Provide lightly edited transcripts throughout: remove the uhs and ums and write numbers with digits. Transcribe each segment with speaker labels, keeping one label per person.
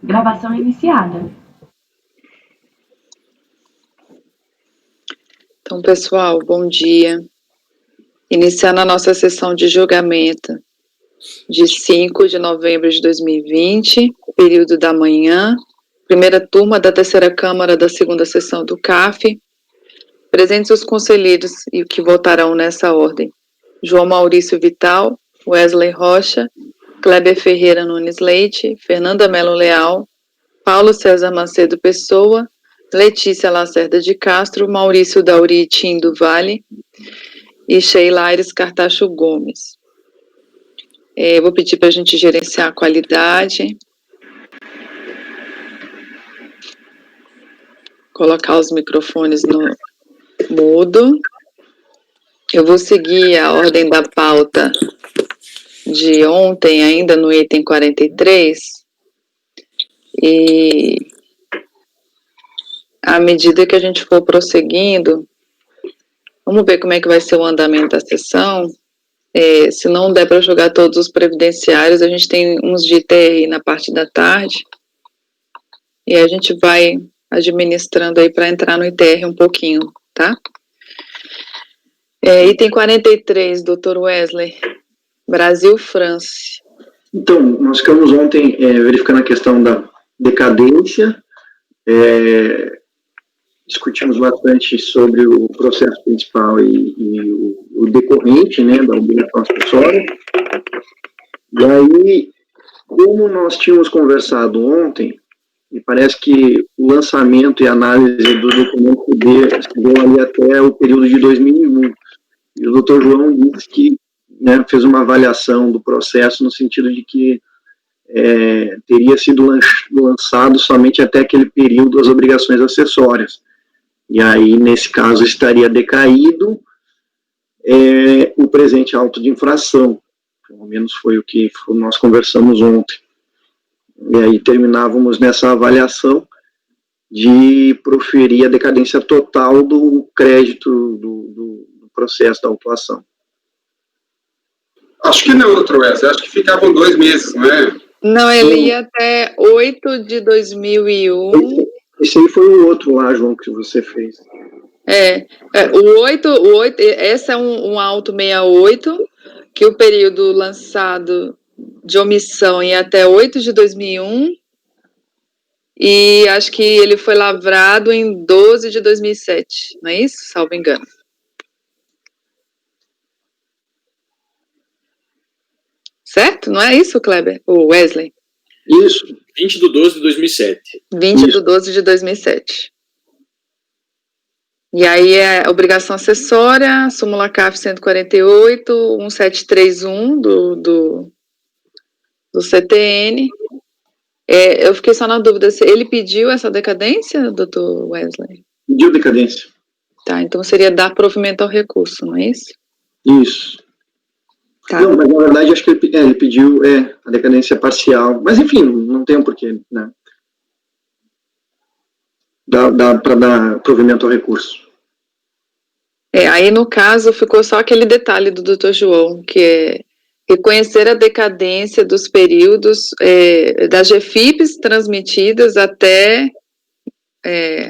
Speaker 1: Gravação iniciada.
Speaker 2: Então, pessoal, bom dia. Iniciando a nossa sessão de julgamento de 5 de novembro de 2020, período da manhã, primeira turma da terceira Câmara da segunda sessão do CAF. Presentes os conselheiros e que votarão nessa ordem: João Maurício Vital, Wesley Rocha, Kleber Ferreira Nunes Leite, Fernanda Melo Leal, Paulo César Macedo Pessoa, Letícia Lacerda de Castro, Maurício Dauri Tim do Vale e Sheila Aires Cartacho Gomes. Vou pedir para a gente gerenciar a qualidade. Colocar os microfones no mudo. Eu vou seguir a ordem da pauta de ontem, ainda no item 43, e à medida que a gente for prosseguindo, vamos ver como é que vai ser o andamento da sessão. Se não der para jogar todos os previdenciários, a gente tem uns de ITR na parte da tarde, e a gente vai administrando aí para entrar no ITR um pouquinho, tá? Item 43, doutor Wesley, Brasil-France.
Speaker 3: Então, nós ficamos ontem verificando a questão da decadência, discutimos bastante sobre o processo principal e o decorrente, né, da obrigação acessória. E aí, como nós tínhamos conversado ontem, me parece que o lançamento e análise do documento chegou ali até o período de 2001. E o doutor João disse que, né, fez uma avaliação do processo no sentido de que teria sido lançado somente até aquele período as obrigações acessórias. E aí, nesse caso, estaria decaído o presente auto de infração. Pelo menos foi o que nós conversamos ontem. E aí terminávamos nessa avaliação de proferir a decadência total do crédito do processo da autuação.
Speaker 4: Acho que não, doutor Wesley, acho que ficavam 2 meses, não é?
Speaker 2: Não, ele ia até 8 de 2001.
Speaker 3: Esse aí foi o outro lá, João, que você fez.
Speaker 2: O 8, esse é um auto 68, que o período lançado de omissão ia até 8 de 2001, e acho que ele foi lavrado em 12 de 2007, não é isso? Salvo engano. Certo? Não é isso, Kleber? O Wesley?
Speaker 3: Isso.
Speaker 5: 20 de 12 de 2007.
Speaker 2: 20 de 12 de 2007. E aí é obrigação acessória, súmula CAF 148, 1731 do CTN. Eu fiquei só na dúvida se ele pediu essa decadência, doutor Wesley?
Speaker 3: Pediu decadência.
Speaker 2: Tá, então seria dar provimento ao recurso, não é isso?
Speaker 3: Isso. Tá. Não, mas na verdade acho que ele pediu a decadência parcial. Mas enfim, não tem um porquê, né? Dá para dar provimento ao recurso.
Speaker 2: Aí no caso ficou só aquele detalhe do doutor João, que é reconhecer a decadência dos períodos das GFIPs transmitidas até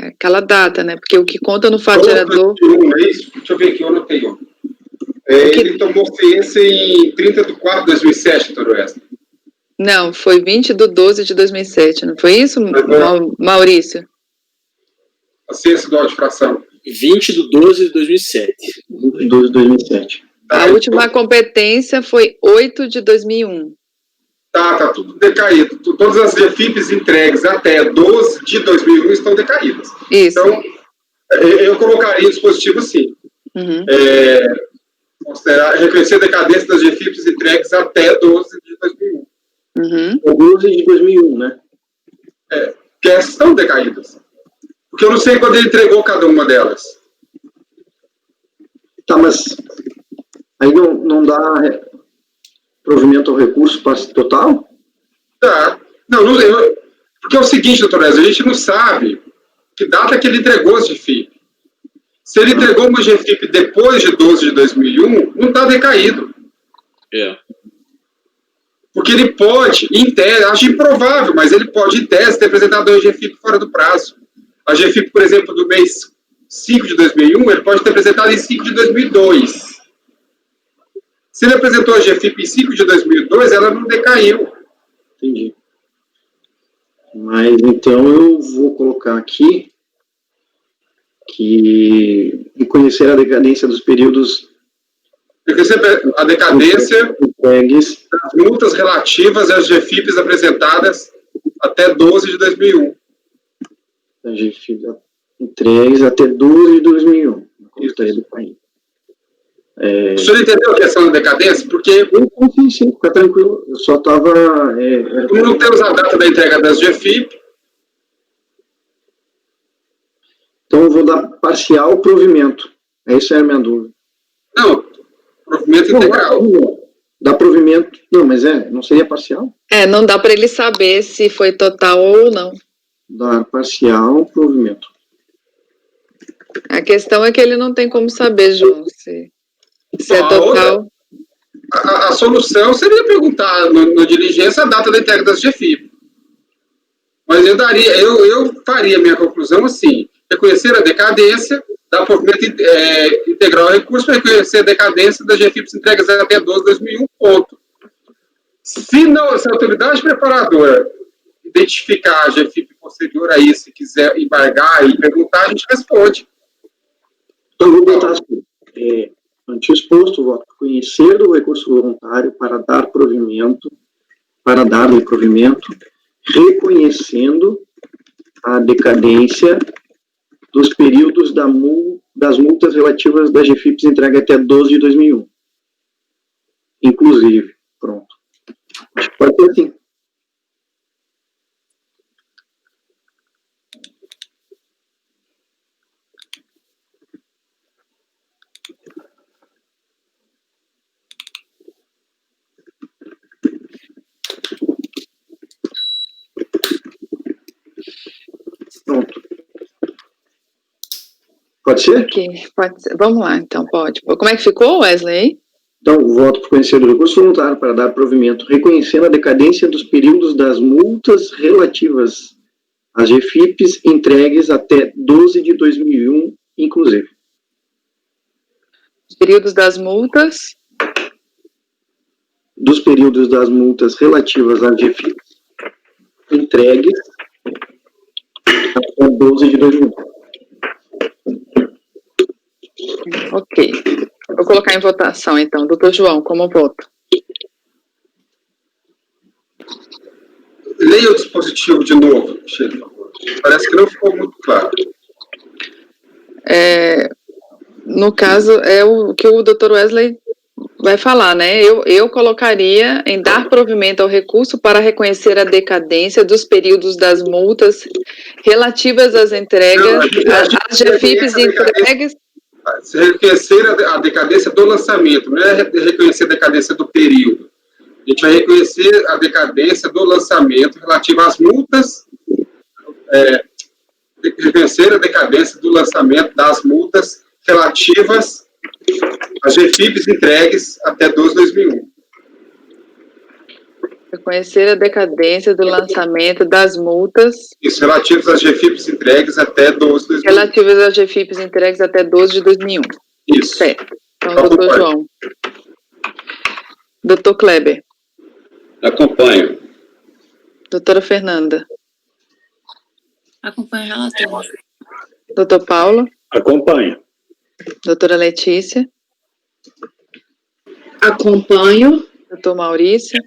Speaker 2: aquela data, né? Porque o que conta no fato gerador...
Speaker 4: Deixa eu ver aqui, eu anotei. Ele tomou ciência em 30 de 4 de 2007, doutor Wesley.
Speaker 2: Não, foi 20 de 12 de 2007, não foi isso, Maurício?
Speaker 4: A ciência do auto de fração.
Speaker 5: 20 de 12 de 2007.
Speaker 3: 20 de 12 de 2007.
Speaker 2: A última competência foi 8 de 2001.
Speaker 4: Tá tudo decaído. Todas as GFIPs entregues até 12 de 2001 estão decaídas.
Speaker 2: Isso.
Speaker 4: Então, eu colocaria o dispositivo assim.
Speaker 2: Uhum.
Speaker 4: Reconhecer a decadência das GFIPs entregues até 12 de 2001.
Speaker 2: Uhum.
Speaker 3: Ou 12 de 2001, né?
Speaker 4: Porque essas estão decaídas. Porque eu não sei quando ele entregou cada uma delas.
Speaker 3: Tá, mas aí não dá provimento ao recurso total?
Speaker 4: Tá. Não, porque é o seguinte, doutor Wesley, a gente não sabe que data que ele entregou as GFIP. Se ele entregou uma GFIP depois de 12 de 2001, não está decaído. Porque ele pode, em tese, acho improvável, mas ele pode, em tese, ter apresentado a GFIP fora do prazo. A GFIP, por exemplo, do mês 5 de 2001, ele pode ter apresentado em 5 de 2002. Se ele apresentou a GFIP em 5 de 2002, ela não decaiu.
Speaker 3: Entendi. Mas, então, eu vou colocar aqui que reconhecer a decadência dos períodos...
Speaker 4: Reconhecer a decadência
Speaker 3: entregues
Speaker 4: das multas relativas às GFIPs apresentadas até 12 de 2001.
Speaker 3: da GFIP entregues até 12 de 2001. Gostaria do país.
Speaker 4: O senhor entendeu a questão da decadência? Porque
Speaker 3: Sim, fica tranquilo. Eu só estava...
Speaker 4: como não temos a data da entrega das GFIP...
Speaker 3: Então, eu vou dar parcial provimento. Essa é a minha dúvida.
Speaker 4: Não, provimento integral.
Speaker 3: Dá provimento... Não, mas não seria parcial?
Speaker 2: Não dá para ele saber se foi total ou não.
Speaker 3: Dar parcial provimento.
Speaker 2: A questão é que ele não tem como saber, João, se é total.
Speaker 4: A solução seria perguntar no diligência a data da entrega das GFIP. Mas eu faria minha conclusão assim: reconhecer a decadência, dar provimento integral ao recurso, reconhecer a decadência das GFIPs entregas até 12 de 2001, ponto. Se a autoridade preparadora identificar a GFIP posterior a isso, se quiser embargar e perguntar, a gente responde.
Speaker 3: Então, vou botar assim, ante o exposto, voto conhecer do recurso voluntário para dar provimento, reconhecendo a decadência dos períodos das multas relativas das GFIPs entregue até 12 de 2001. Inclusive, pronto. Acho que pode ser assim. Pronto. Pode ser?
Speaker 2: Ok, pode ser. Vamos lá, então, pode. Como é que ficou, Wesley?
Speaker 3: Então, voto por conhecer do recurso voluntário para dar provimento, reconhecendo a decadência dos períodos das multas relativas às GFIPs entregues até 12 de 2001, inclusive.
Speaker 2: Os períodos das multas.
Speaker 3: Dos períodos das multas relativas às GFIPs entregues até 12 de 2001.
Speaker 2: Ok. Vou colocar em votação, então. Doutor João, como voto?
Speaker 4: Leia o dispositivo de novo, Sheila, por favor. Parece que não ficou muito claro.
Speaker 2: No caso, é o que o doutor Wesley vai falar, né? Eu colocaria em dar provimento ao recurso para reconhecer a decadência dos períodos das multas relativas às entregas, às GFIPs entregues.
Speaker 4: Se reconhecer a decadência do lançamento, não é reconhecer a decadência do período. A gente vai reconhecer a decadência do lançamento relativo às multas, reconhecer a decadência do lançamento das multas relativas às GFIPs entregues até 12 de 2001.
Speaker 2: Reconhecer a decadência do lançamento das multas.
Speaker 4: Isso, relativos às GFIPs entregues até 12 de 2001.
Speaker 2: Relativas às GFIPs entregues até 12 de 2001.
Speaker 4: Isso.
Speaker 2: Certo. Então, doutor João. Doutor Kleber.
Speaker 5: Acompanho.
Speaker 2: Doutora Fernanda.
Speaker 1: Acompanho o relator.
Speaker 2: Doutor Paulo.
Speaker 5: Acompanho.
Speaker 2: Doutora Letícia.
Speaker 1: Acompanho.
Speaker 2: Doutor Maurício.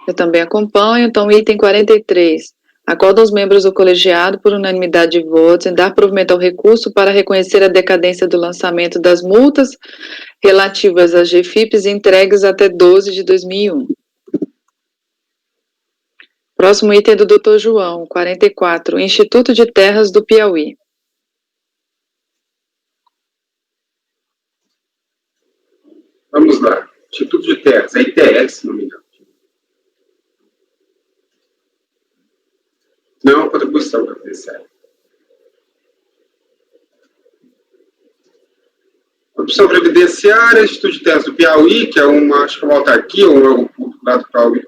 Speaker 2: Eu também acompanho. Então, item 43. Acordam os membros do colegiado, por unanimidade de votos, em dar provimento ao recurso para reconhecer a decadência do lançamento das multas relativas às GFIPs entregues até 12 de 2001. Próximo item é do doutor João, 44. Instituto de Terras do Piauí.
Speaker 4: Vamos lá. Instituto de Terras, é ITR, se não me engano. Não, contribuição previdenciária. Contribuição Previdenciária, Instituto de Terras do Piauí, que é acho que uma autarquia, um órgão público lá do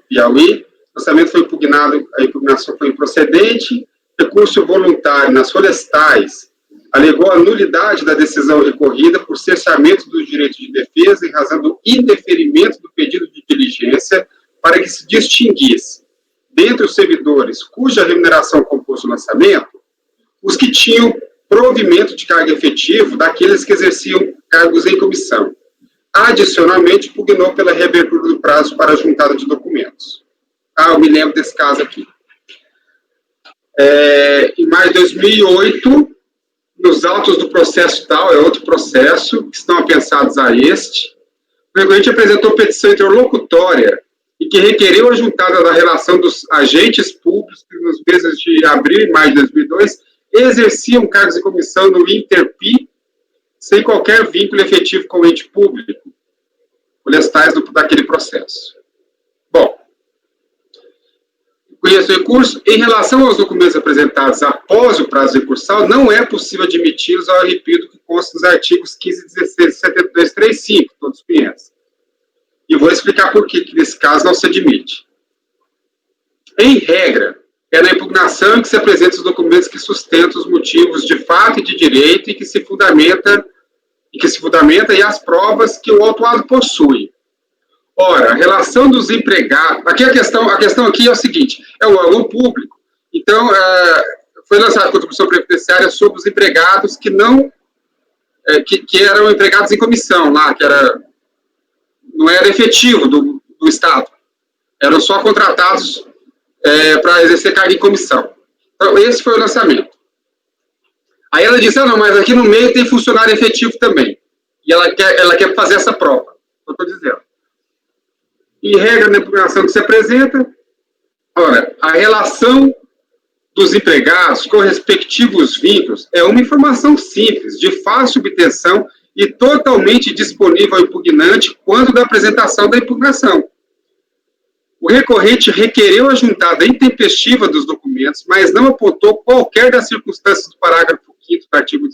Speaker 4: Piauí. O orçamento foi impugnado, a impugnação foi improcedente. Recurso voluntário nas florestais alegou a nulidade da decisão recorrida por cerceamento do direito de defesa em razão do indeferimento do pedido de diligência para que se distinguisse, dentre os servidores cuja remuneração compôs o lançamento, os que tinham provimento de cargo efetivo daqueles que exerciam cargos em comissão. Adicionalmente, pugnou pela reabertura do prazo para a juntada de documentos. Eu me lembro desse caso aqui. Em maio de 2008, nos autos do processo tal, é outro processo, que estão apensados a este, o recorrente apresentou petição interlocutória e que requeriu a juntada da relação dos agentes públicos que nos meses de abril e maio de 2002 exerciam cargos de comissão no Interpi sem qualquer vínculo efetivo com o ente público, florestais daquele processo. Bom, conheço o recurso. Em relação aos documentos apresentados após o prazo recursal, não é possível admiti-los ao arrepio que consta nos artigos 15, 16 e 72, 35, todos conhecem. E vou explicar por que nesse caso não se admite. Em regra, é na impugnação que se apresentam os documentos que sustentam os motivos de fato e de direito e que se fundamenta e as provas que o autuado possui. Ora, a relação dos empregados... Aqui a questão aqui é o seguinte, é o órgão público. Então, foi lançada a contribuição previdenciária sobre os empregados que não... que eram empregados em comissão lá, não era efetivo do Estado. Eram só contratados para exercer cargo em comissão. Então, esse foi o lançamento. Aí ela disse, não, mas aqui no meio tem funcionário efetivo também. E ela quer fazer essa prova. Eu estou dizendo. Em regra, na impugnação que se apresenta, ora, a relação dos empregados com respectivos vínculos é uma informação simples, de fácil obtenção e totalmente disponível ao impugnante quando da apresentação da impugnação. O recorrente requereu a juntada intempestiva dos documentos, mas não apontou qualquer das circunstâncias do parágrafo 5º do artigo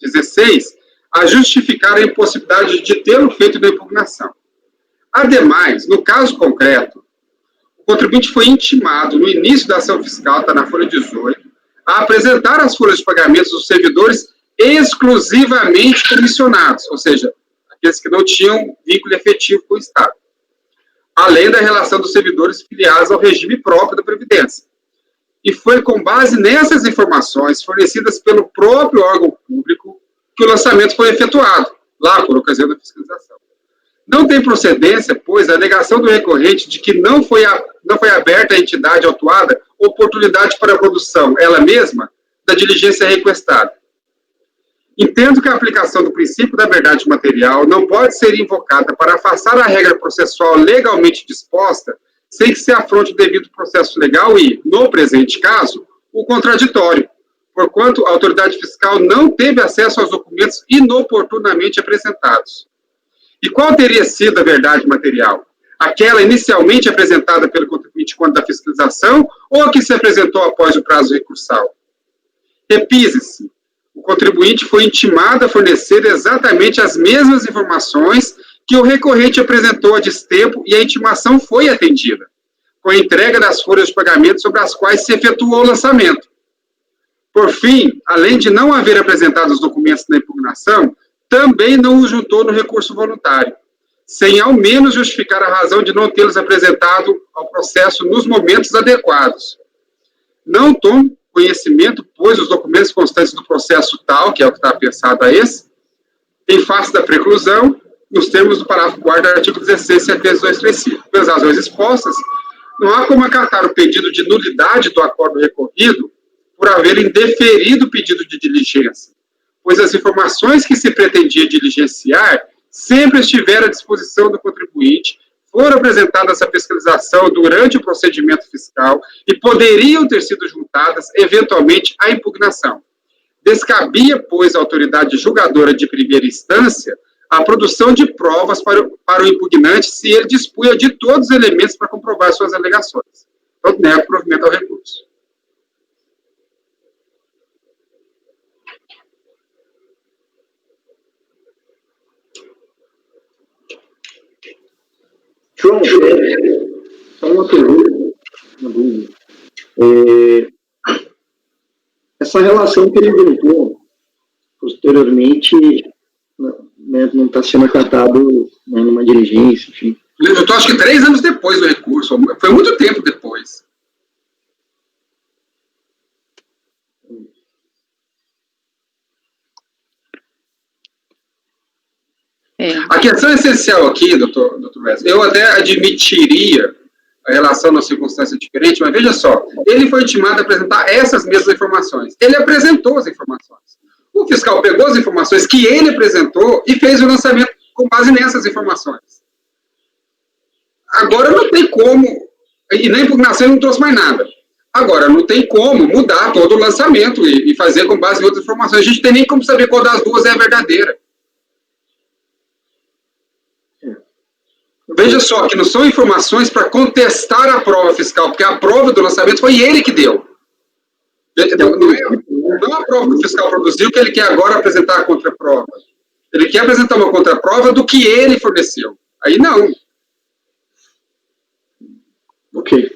Speaker 4: 16 a justificar a impossibilidade de tê-lo feito na impugnação. Ademais, no caso concreto, o contribuinte foi intimado no início da ação fiscal, está na folha 18, a apresentar as folhas de pagamentos dos servidores exclusivamente comissionados, ou seja, aqueles que não tinham vínculo efetivo com o Estado, além da relação dos servidores filiados ao regime próprio da Previdência. E foi com base nessas informações fornecidas pelo próprio órgão público que o lançamento foi efetuado, lá por ocasião da fiscalização. Não tem procedência, pois, a alegação do recorrente de que não foi aberta à entidade autuada oportunidade para a produção, ela mesma, da diligência requestada. Entendo que a aplicação do princípio da verdade material não pode ser invocada para afastar a regra processual legalmente disposta sem que se afronte o devido processo legal e, no presente caso, o contraditório, porquanto a autoridade fiscal não teve acesso aos documentos inoportunamente apresentados. E qual teria sido a verdade material? Aquela inicialmente apresentada pelo contribuinte quando da fiscalização ou a que se apresentou após o prazo recursal? Repise-se. O contribuinte foi intimado a fornecer exatamente as mesmas informações que o recorrente apresentou a destempo e a intimação foi atendida, com a entrega das folhas de pagamento sobre as quais se efetuou o lançamento. Por fim, além de não haver apresentado os documentos na impugnação, também não os juntou no recurso voluntário, sem ao menos justificar a razão de não tê-los apresentado ao processo nos momentos adequados. Não tomo conhecimento, pois, os documentos constantes do processo tal, que é o que está pensado a esse, em face da preclusão, nos termos do parágrafo 4º do artigo 16, sentença 235. Pelas razões expostas, não há como acatar o pedido de nulidade do acordo recorrido por haver indeferido o pedido de diligência, pois as informações que se pretendia diligenciar sempre estiveram à disposição do contribuinte, foram apresentadas à fiscalização durante o procedimento fiscal e poderiam ter sido juntadas, eventualmente, à impugnação. Descabia, pois, à autoridade julgadora de primeira instância a produção de provas para o impugnante se ele dispunha de todos os elementos para comprovar suas alegações. Então, nega o provimento ao recurso.
Speaker 3: Essa relação que ele inventou, posteriormente, né, não está sendo acatado, né, numa diligência, enfim.
Speaker 4: Eu estou, acho que 3 anos depois do recurso, foi muito tempo depois. A questão essencial aqui, doutor Wesley, eu até admitiria a relação na circunstância diferente, mas veja só, ele foi intimado a apresentar essas mesmas informações. Ele apresentou as informações. O fiscal pegou as informações que ele apresentou e fez o lançamento com base nessas informações. Agora não tem como, e na impugnação ele não trouxe mais nada. Agora, não tem como mudar todo o lançamento e fazer com base em outras informações. A gente não tem nem como saber qual das duas é a verdadeira. Veja só, que não são informações para contestar a prova fiscal, porque a prova do lançamento foi ele que deu. Não a prova que o fiscal produziu, que ele quer agora apresentar a contraprova. Ele quer apresentar uma contraprova do que ele forneceu. Aí não.
Speaker 3: Ok.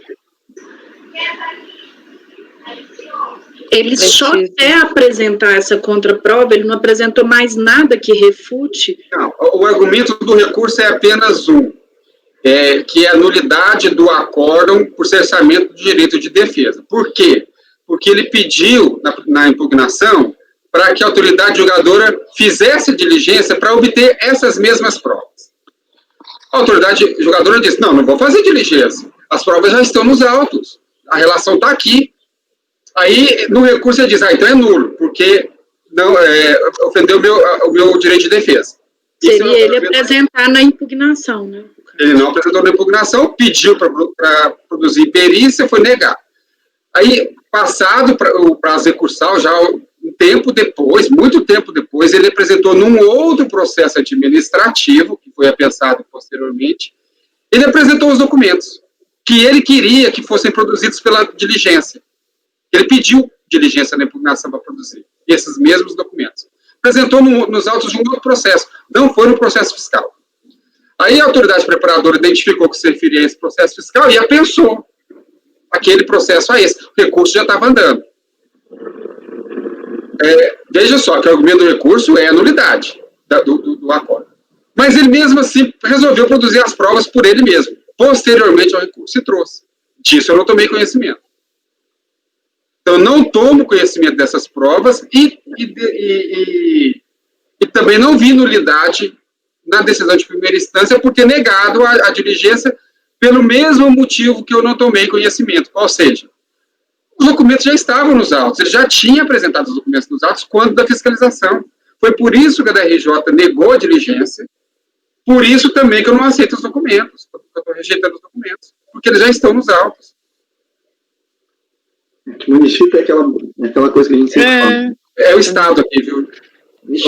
Speaker 1: Ele só quer apresentar essa contraprova, ele não apresentou mais nada que refute.
Speaker 4: Não, o argumento do recurso é apenas um, que é a nulidade do acórdão por cessamento do direito de defesa. Por quê? Porque ele pediu, na impugnação, para que a autoridade julgadora fizesse diligência para obter essas mesmas provas. A autoridade julgadora disse, não vou fazer diligência, as provas já estão nos autos, a relação está aqui. Aí, no recurso, ele diz, então é nulo, porque não, ofendeu o meu direito de defesa.
Speaker 1: Seria ele apresentar na impugnação, né?
Speaker 4: Ele não apresentou na impugnação, pediu para produzir perícia, foi negar. Aí, passado o prazo recursal, já um tempo depois, muito tempo depois, ele apresentou num outro processo administrativo, que foi apensado posteriormente, ele apresentou os documentos que ele queria que fossem produzidos pela diligência. Ele pediu diligência na impugnação para produzir esses mesmos documentos. Apresentou nos autos de um outro processo, não foi no processo fiscal. Aí a autoridade preparadora identificou que se referia a esse processo fiscal e apensou aquele processo a esse. O recurso já estava andando. Veja só que o argumento do recurso é a nulidade do acordo. Mas ele mesmo assim resolveu produzir as provas por ele mesmo, posteriormente ao recurso, e trouxe. Disso eu não tomei conhecimento. Então, eu não tomo conhecimento dessas provas e também não vi nulidade na decisão de primeira instância por ter negado a diligência pelo mesmo motivo que eu não tomei conhecimento. Ou seja, os documentos já estavam nos autos, ele já tinha apresentado os documentos nos autos quando da fiscalização. Foi por isso que a DRJ negou a diligência, por isso também que eu não aceito os documentos, eu estou rejeitando os documentos, porque eles já estão nos autos.
Speaker 3: O município é aquela coisa que a gente sempre fala.
Speaker 4: É o Estado aqui, viu?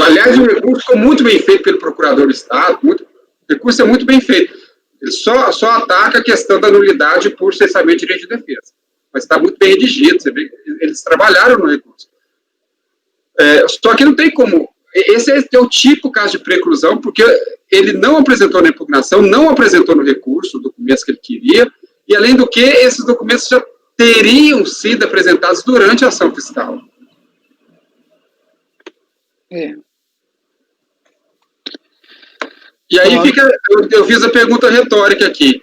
Speaker 4: Aliás, o recurso ficou muito bem feito pelo procurador do Estado, o recurso é muito bem feito. Ele só ataca a questão da nulidade por cessamento de direito de defesa. Mas está muito bem redigido, você vê que eles trabalharam no recurso. Só que não tem como. Esse é o típico caso de preclusão, porque ele não apresentou na impugnação, não apresentou no recurso os documentos que ele queria, e além do que, esses documentos já teriam sido apresentados durante a ação fiscal. E aí eu fiz a pergunta retórica aqui.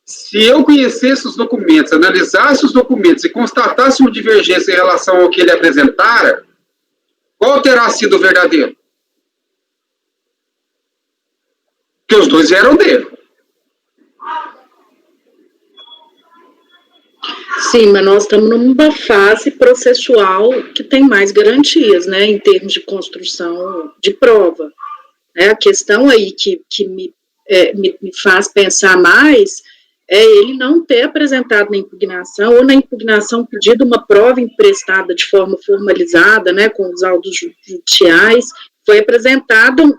Speaker 4: Se eu conhecesse os documentos, analisasse os documentos e constatasse uma divergência em relação ao que ele apresentara, qual terá sido o verdadeiro? Porque os dois vieram dele.
Speaker 1: Sim, mas nós estamos numa fase processual que tem mais garantias, né, em termos de construção de prova. A questão aí que me faz pensar mais é ele não ter apresentado na impugnação, ou na impugnação pedido uma prova emprestada de forma formalizada, né, com os autos judiciais, foi apresentado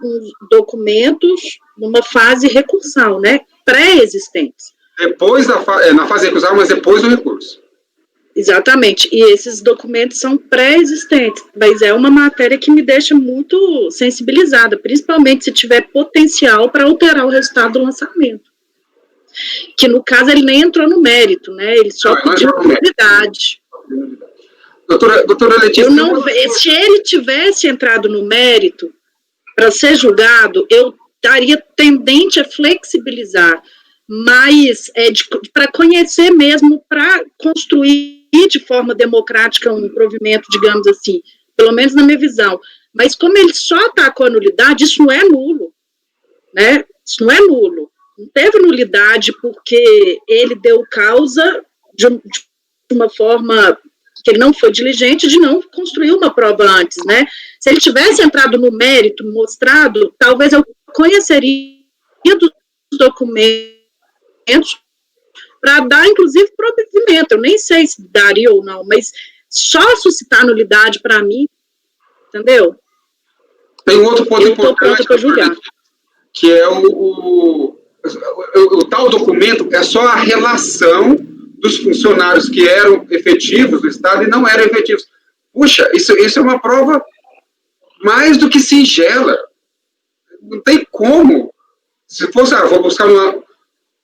Speaker 1: documentos numa fase recursal, né, pré-existentes.
Speaker 4: Depois na fase recursal, mas depois do recurso.
Speaker 1: Exatamente, e esses documentos são pré-existentes, mas é uma matéria que me deixa muito sensibilizada, principalmente se tiver potencial para alterar o resultado do lançamento. Que no caso ele nem entrou no mérito, né? Ele só pediu nulidade.
Speaker 4: Doutora Letícia...
Speaker 1: Eu não, se ele tivesse entrado no mérito para ser julgado, eu estaria tendente a flexibilizar, mas para conhecer mesmo, para construir de forma democrática um provimento, digamos assim, pelo menos na minha visão. Mas como ele só atacou a nulidade, isso não é nulo, né? Isso não é nulo. Não teve nulidade porque ele deu causa de uma forma que ele não foi diligente de não construir uma prova antes, né? Se ele tivesse entrado no mérito, mostrado, talvez eu conheceria dos documentos para dar, inclusive, provimento. Eu nem sei se daria ou não, mas só suscitar nulidade para mim, entendeu?
Speaker 4: Tem um outro ponto
Speaker 1: eu estou pronta para julgar.
Speaker 4: Que é o tal documento é só a relação dos funcionários que eram efetivos do Estado e não eram efetivos. Puxa, isso é uma prova mais do que singela. Não tem como. Se fosse, vou buscar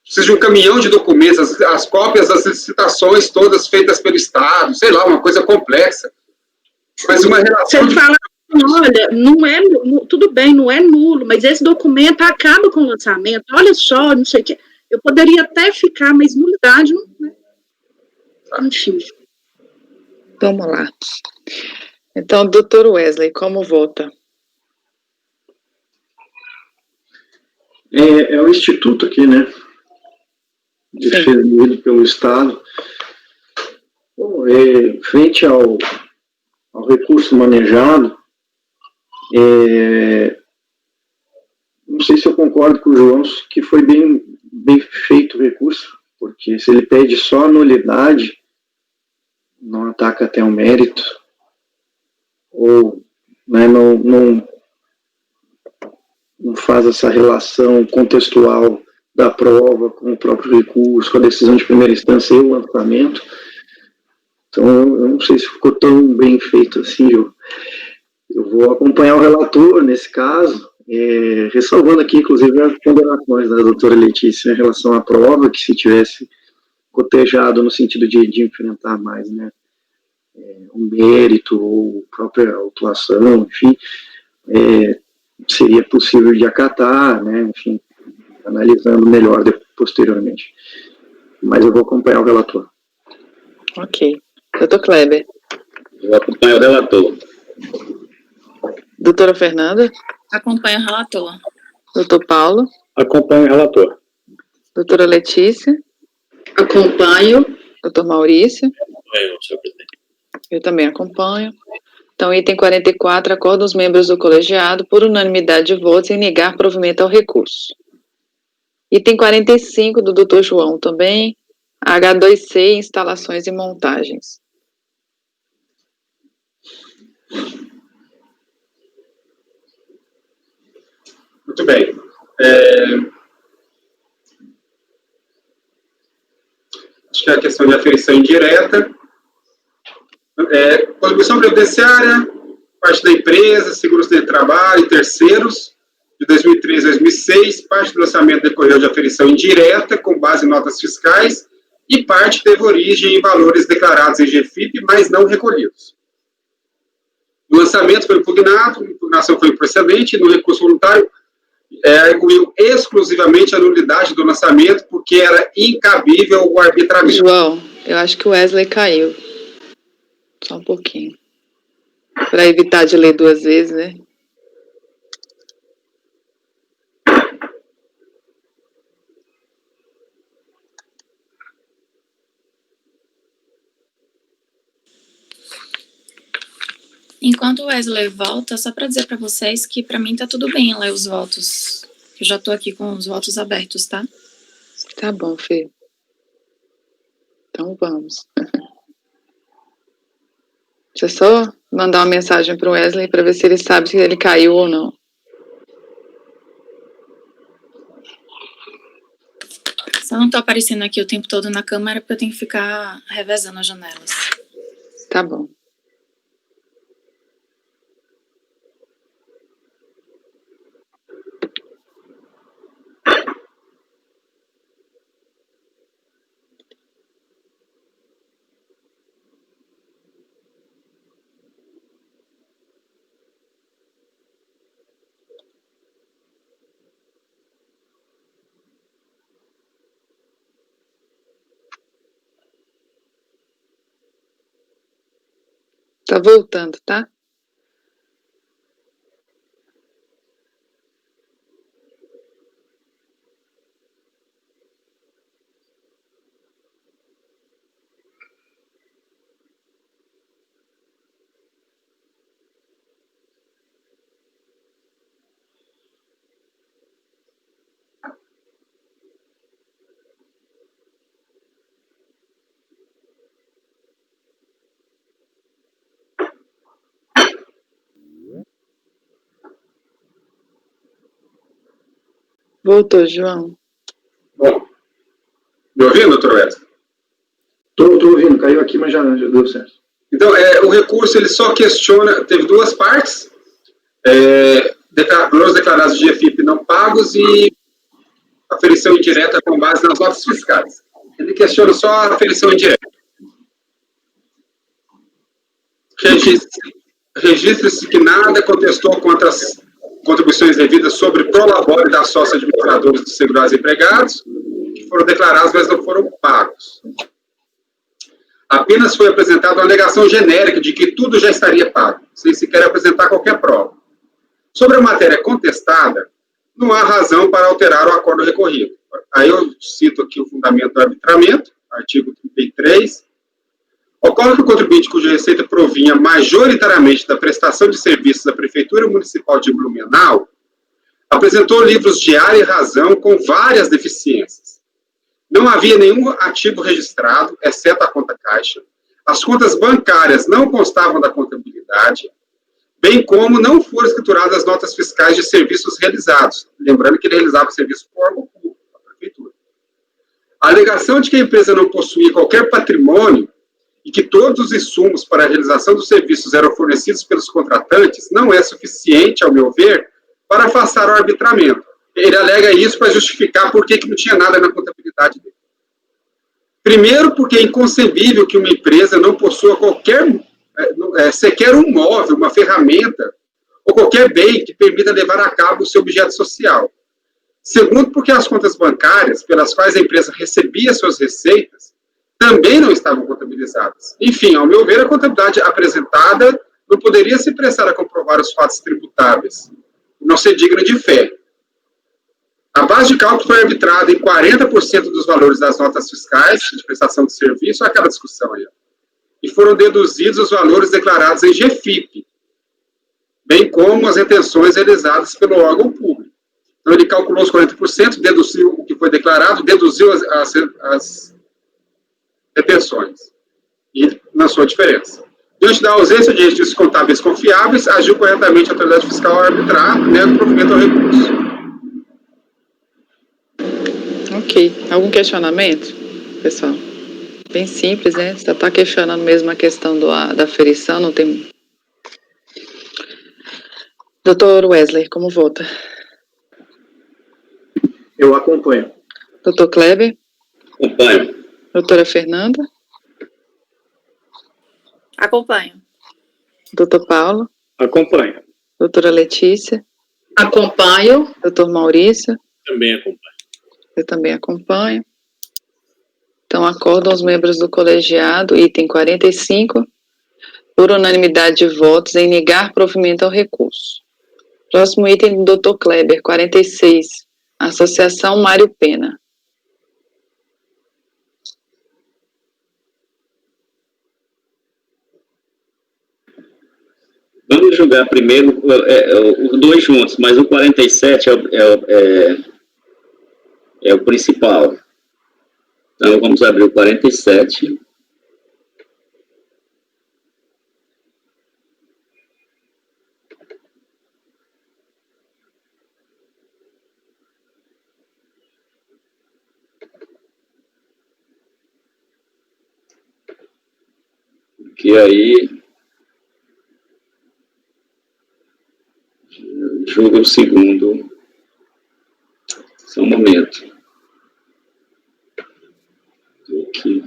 Speaker 4: precisa de um caminhão de documentos, as cópias das licitações todas feitas pelo Estado, sei lá, uma coisa complexa. Mas uma relação...
Speaker 1: Você fala, olha, não é, tudo bem, não é nulo, mas esse documento acaba com o lançamento, olha só, não sei o que. Eu poderia até ficar, mas nulidade não é. Enfim.
Speaker 2: Vamos lá. Então, doutor Wesley, como vota?
Speaker 3: É o Instituto aqui, né? Defendido pelo Estado. Bom, frente ao recurso manejado, não sei se eu concordo com o João que foi bem feito o recurso, porque se ele pede só nulidade, não ataca até o mérito, ou né, não faz essa relação contextual da prova com o próprio recurso, com a decisão de primeira instância e o lançamento. Então, eu não sei se ficou tão bem feito assim. Eu vou acompanhar o relator nesse caso, ressalvando aqui, inclusive, as ponderações da doutora Letícia em relação à prova, que se tivesse cotejado no sentido de enfrentar mais, né, o mérito ou a própria autuação, enfim, seria possível de acatar, né, enfim, analisando melhor posteriormente. Mas eu vou acompanhar o relator.
Speaker 2: Ok. Doutor Kleber.
Speaker 5: Eu vou acompanhar o relator.
Speaker 2: Doutora Fernanda.
Speaker 6: Acompanho o relator.
Speaker 2: Doutor Paulo.
Speaker 5: Acompanho o relator.
Speaker 2: Doutora Letícia.
Speaker 1: Acompanho.
Speaker 2: Doutor Maurício.
Speaker 5: Eu, senhor presidente.
Speaker 2: Eu também acompanho. Então, item 44, acordam os membros do colegiado por unanimidade de votos em negar provimento ao recurso. Item 45, do doutor João também, H2C, instalações e montagens.
Speaker 4: Muito bem. Acho que é a questão de aferição indireta. Contribuição previdenciária, parte da empresa, seguros de trabalho e terceiros, de 2003 a 2006, parte do lançamento decorreu de aferição indireta, com base em notas fiscais, e parte teve origem em valores declarados em GFIP, mas não recolhidos. O lançamento foi impugnado, a impugnação foi improcedente, no recurso voluntário, arguiu exclusivamente a nulidade do lançamento, porque era incabível o arbitramento.
Speaker 2: João, eu acho que o Wesley caiu. Só um pouquinho. Para evitar de ler duas vezes, né?
Speaker 6: Enquanto o Wesley volta, só para dizer para vocês que para mim tá tudo bem ler os votos. Eu já tô aqui com os votos abertos, tá?
Speaker 2: Tá bom, Fê. Então vamos. Deixa eu só mandar uma mensagem para o Wesley para ver se ele sabe se ele caiu ou não.
Speaker 6: Só não tô aparecendo aqui o tempo todo na câmera porque eu tenho que ficar revezando as janelas.
Speaker 2: Tá bom. Tá voltando, tá? Voltou, João.
Speaker 4: Bom, me ouvindo, doutor Wesley?
Speaker 3: Tô ouvindo, caiu aqui, mas já deu certo.
Speaker 4: Então, o recurso ele só questiona, teve duas partes, valores declarados de GFIP não pagos e aferição indireta com base nas notas fiscais. Ele questiona só a aferição indireta. Registre-se que nada contestou contra as contribuições devidas sobre prolabore das sócios administradores dos segurados empregados, que foram declarados, mas não foram pagos. Apenas foi apresentada uma alegação genérica de que tudo já estaria pago, sem sequer apresentar qualquer prova. Sobre a matéria contestada, não há razão para alterar o acordo recorrido. Aí eu cito aqui o fundamento do arbitramento, artigo 33. Ocorre que o contribuinte cuja receita provinha majoritariamente da prestação de serviços da Prefeitura Municipal de Blumenau apresentou livros de área e razão com várias deficiências. Não havia nenhum ativo registrado, exceto a conta caixa. As contas bancárias não constavam da contabilidade, bem como não foram escrituradas as notas fiscais de serviços realizados. Lembrando que ele realizava serviço por órgão público, a Prefeitura. A alegação de que a empresa não possuía qualquer patrimônio e que todos os insumos para a realização dos serviços eram fornecidos pelos contratantes não é suficiente, ao meu ver, para afastar o arbitramento. Ele alega isso para justificar por que não tinha nada na contabilidade dele. Primeiro, porque é inconcebível que uma empresa não possua sequer um móvel, uma ferramenta, ou qualquer bem que permita levar a cabo o seu objeto social. Segundo, porque as contas bancárias, pelas quais a empresa recebia suas receitas, também não estavam contabilizadas. Enfim, ao meu ver, a contabilidade apresentada não poderia se prestar a comprovar os fatos tributáveis, não ser digna de fé. A base de cálculo foi arbitrada em 40% dos valores das notas fiscais de prestação de serviço, aquela discussão aí, e foram deduzidos os valores declarados em GFIP, bem como as retenções realizadas pelo órgão público. Então, ele calculou os 40%, deduziu o que foi declarado, deduziu as retenções e lançou a diferença. Diante da ausência de registros contábeis confiáveis, agiu corretamente a autoridade fiscal ao arbitrar, o provimento ao recurso.
Speaker 2: Ok. Algum questionamento, pessoal? Bem simples, né? Você está questionando mesmo a questão da aferição, não tem... Doutor Wesley, como vota?
Speaker 3: Eu acompanho.
Speaker 2: Doutor Kleber?
Speaker 5: Acompanho.
Speaker 2: Doutora Fernanda?
Speaker 6: Acompanho.
Speaker 2: Doutor Paulo?
Speaker 5: Acompanho.
Speaker 2: Doutora Letícia?
Speaker 1: Acompanho.
Speaker 2: Doutor Maurício?
Speaker 5: Também acompanho.
Speaker 2: Eu também acompanho. Então, acordam os membros do colegiado, item 45, por unanimidade de votos, em negar provimento ao recurso. Próximo item do Dr. Kleber, 46, Associação Mário Pena.
Speaker 5: Vamos julgar primeiro os dois juntos, mas o 47 é o principal. Então, vamos abrir o 47. Que aí julga o segundo. Só um momento. Aqui.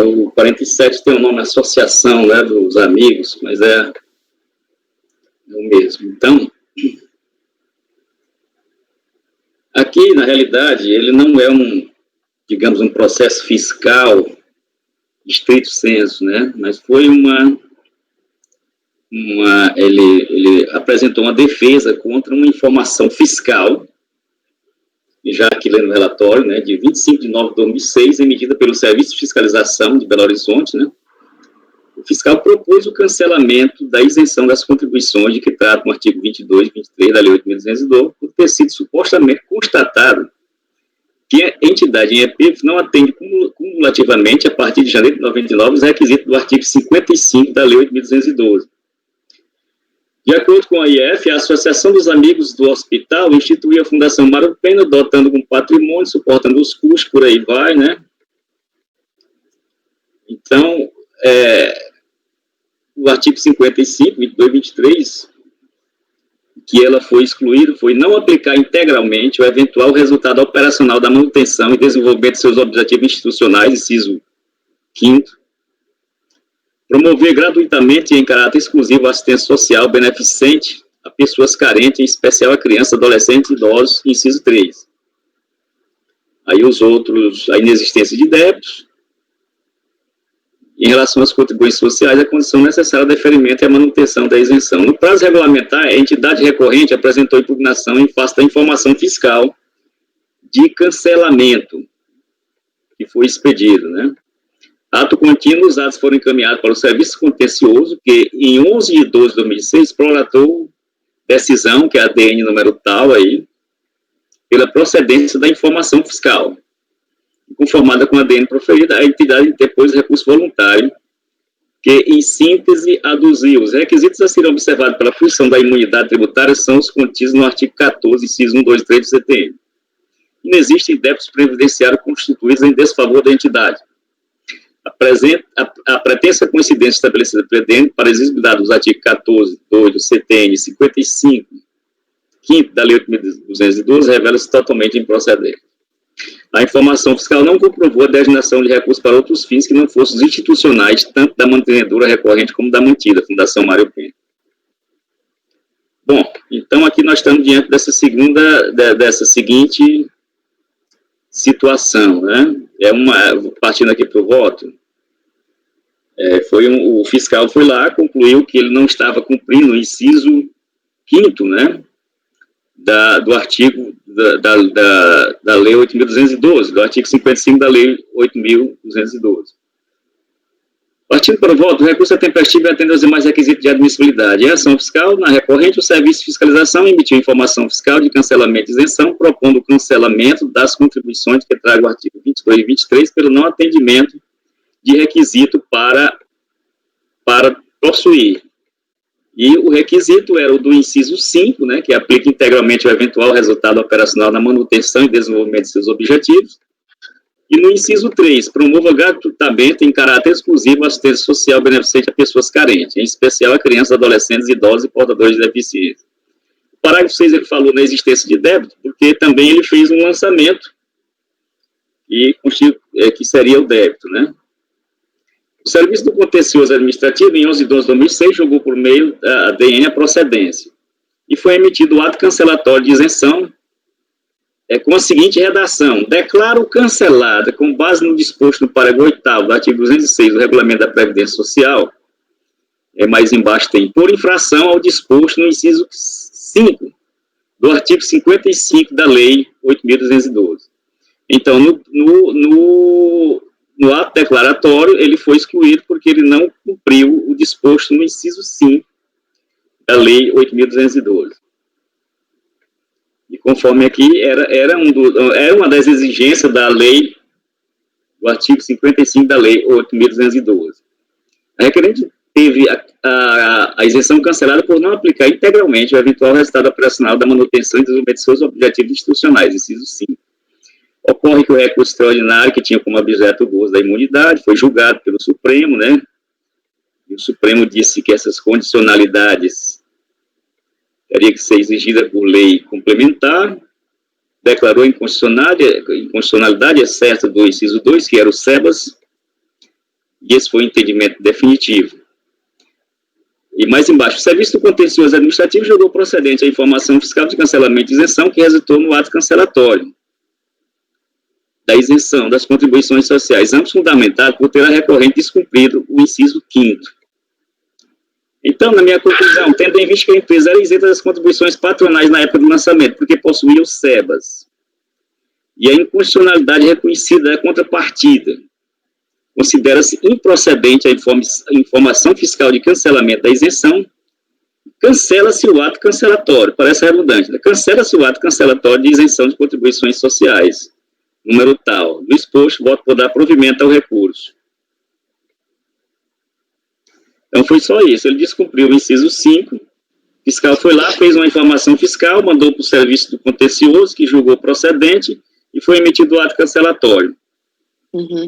Speaker 5: O 47 tem o nome Associação, né, dos Amigos, mas é o mesmo. Então, aqui, na realidade, ele não é digamos, um processo fiscal estrito sensu, né, mas foi ele apresentou uma defesa contra uma informação fiscal, já aqui lendo o relatório, né, de 25 de nove de 2006, emitida pelo Serviço de Fiscalização de Belo Horizonte, né. O fiscal propôs o cancelamento da isenção das contribuições de que trata o artigo 22 e 23 da Lei 8.212, por ter sido supostamente constatado que a entidade em EPIF não atende cumulativamente, a partir de janeiro de 99, os requisitos do artigo 55 da Lei 8.212. De acordo com a IF, a Associação dos Amigos do Hospital instituiu a Fundação Mário Pena, dotando com patrimônio, suportando os custos, por aí vai, né? Então, o artigo 55, 22 e 23, que ela foi excluída, foi não aplicar integralmente o eventual resultado operacional da manutenção e desenvolvimento de seus objetivos institucionais, inciso 5º, promover gratuitamente e em caráter exclusivo a assistência social beneficente a pessoas carentes, em especial a crianças, adolescentes e idosos, inciso 3. Aí os outros, a inexistência de débitos. Em relação às contribuições sociais, a condição necessária de deferimento e a manutenção da isenção. No prazo regulamentar, a entidade recorrente apresentou impugnação em face da informação fiscal de cancelamento que foi expedido, né? Ato contínuo, os atos foram encaminhados para o Serviço Contencioso, que em 11 de 12 de 2006 prolatou decisão, que é a ADN número tal aí, pela procedência da informação fiscal. Conformada com a ADN proferida, a entidade interpôs recurso voluntário, que, em síntese, aduziu. Os requisitos a serem observados pela fruição da imunidade tributária são os contidos no artigo 14, inciso 1, 2 e 3 do CTN. Não existem débitos previdenciários constituídos em desfavor da entidade. A pretensa coincidência estabelecida pelo EDN para a exigibilidade dos artigos 14, 2 do CTN, 55, 5º da Lei 8.212, revela-se totalmente improcedente. A informação fiscal não comprovou a designação de recursos para outros fins que não fossem os institucionais, tanto da mantenedora recorrente como da mantida, Fundação Mário Pena. Bom, então aqui nós estamos diante dessa seguinte situação, né? Partindo aqui para o voto, o fiscal foi lá, concluiu que ele não estava cumprindo o inciso 5º, né, do artigo da Lei 8.212, do artigo 55 da Lei 8.212. Partindo para o voto, o recurso é tempestivo e atende aos demais requisitos de admissibilidade. Em ação fiscal, na recorrente, o Serviço de Fiscalização emitiu informação fiscal de cancelamento e isenção, propondo o cancelamento das contribuições que traga o artigo 22 e 23 pelo não atendimento de requisito para possuir. E o requisito era o do inciso 5, né, que aplica integralmente o eventual resultado operacional na manutenção e desenvolvimento de seus objetivos. E no inciso 3, promova gratuitamente em caráter exclusivo a assistência social beneficente a pessoas carentes, em especial a crianças, adolescentes, idosos e portadores de deficiência. O parágrafo 6, ele falou na existência de débito, porque também ele fez um lançamento que seria o débito, né? O Serviço do Contencioso Administrativo, em 11 de 12 de 2006, julgou por meio da ADN a procedência. E foi emitido o ato cancelatório de isenção, com a seguinte redação: declaro cancelada, com base no disposto no parágrafo 8º do artigo 206 do Regulamento da Previdência Social, mais embaixo tem, por infração ao disposto no inciso 5 do artigo 55 da Lei 8.212. Então, no ato declaratório, ele foi excluído porque ele não cumpriu o disposto no inciso 5 da Lei 8.212. E conforme aqui, era uma das exigências da lei, do artigo 55 da Lei 8.212. A requerente teve a isenção cancelada por não aplicar integralmente o eventual resultado operacional da manutenção e desenvolvimento de seus objetivos institucionais, inciso 5. Ocorre que o recurso extraordinário, que tinha como objeto o gozo da imunidade, foi julgado pelo Supremo, né? E o Supremo disse que essas condicionalidades teria que ser exigida por lei complementar, declarou inconstitucionalidade excerta do inciso 2, que era o SEBAS, E esse foi o entendimento definitivo. E mais embaixo, o Serviço do Contencioso Administrativo julgou procedente a informação fiscal de cancelamento de isenção que resultou no ato cancelatório da isenção das contribuições sociais, ambos fundamentados por ter a recorrente descumprido o inciso 5º. Então, na minha conclusão, tendo em vista que a empresa era isenta das contribuições patronais na época do lançamento, porque possuía os SEBAS, e a inconstitucionalidade reconhecida da contrapartida, considera-se improcedente a informação fiscal de cancelamento da isenção, cancela-se o ato cancelatório, parece redundante, né? Cancela-se o ato cancelatório de isenção de contribuições sociais, número tal. No exposto, voto por dar provimento ao recurso. Então, foi só isso. Ele descumpriu o inciso 5, o fiscal foi lá, fez uma informação fiscal, mandou para o Serviço do Contencioso, que julgou procedente, e foi emitido o ato cancelatório.
Speaker 2: Uhum.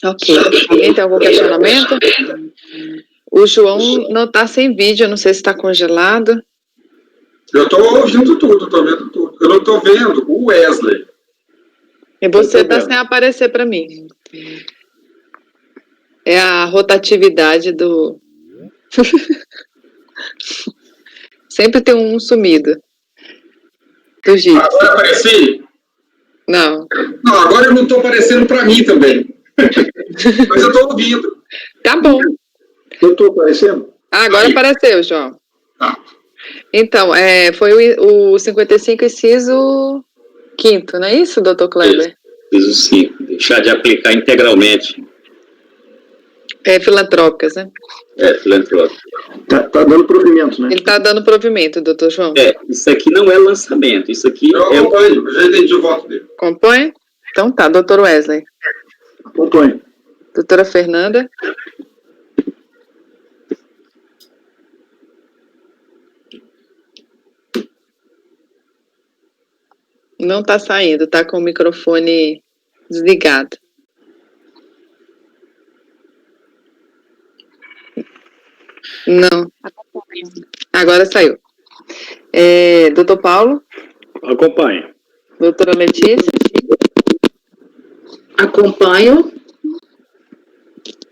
Speaker 2: Ok. Alguém tem algum questionamento? O João não está sem vídeo, não sei se está congelado.
Speaker 4: Eu estou ouvindo tudo, estou vendo tudo. Eu não estou vendo o Wesley.
Speaker 2: E você está sem aparecer para mim. É a rotatividade do... Sempre tem um sumido. Do Gito.
Speaker 4: Agora apareci?
Speaker 2: Não.
Speaker 4: Não, agora eu não estou aparecendo para mim também. Mas eu estou ouvindo.
Speaker 2: Tá bom.
Speaker 3: Eu estou aparecendo?
Speaker 2: Ah, agora apareceu, João.
Speaker 4: Tá.
Speaker 2: Então, foi o 55 inciso 5º, não é isso, doutor Kleber?
Speaker 5: Inciso 5, deixar de aplicar integralmente.
Speaker 2: Filantrópicas, né?
Speaker 5: Filantrópico.
Speaker 3: Tá dando provimento, né?
Speaker 2: Ele está dando provimento, doutor João.
Speaker 5: Isso aqui não é lançamento, isso aqui
Speaker 4: Eu acompanho, eu já entendi o voto dele.
Speaker 2: Acompanha? Então tá, doutor Wesley.
Speaker 3: Acompanho.
Speaker 2: Doutora Fernanda. Não está saindo, está com o microfone desligado. Não. Agora saiu. Doutor Paulo?
Speaker 7: Acompanho.
Speaker 2: Doutora Letícia?
Speaker 1: Acompanho.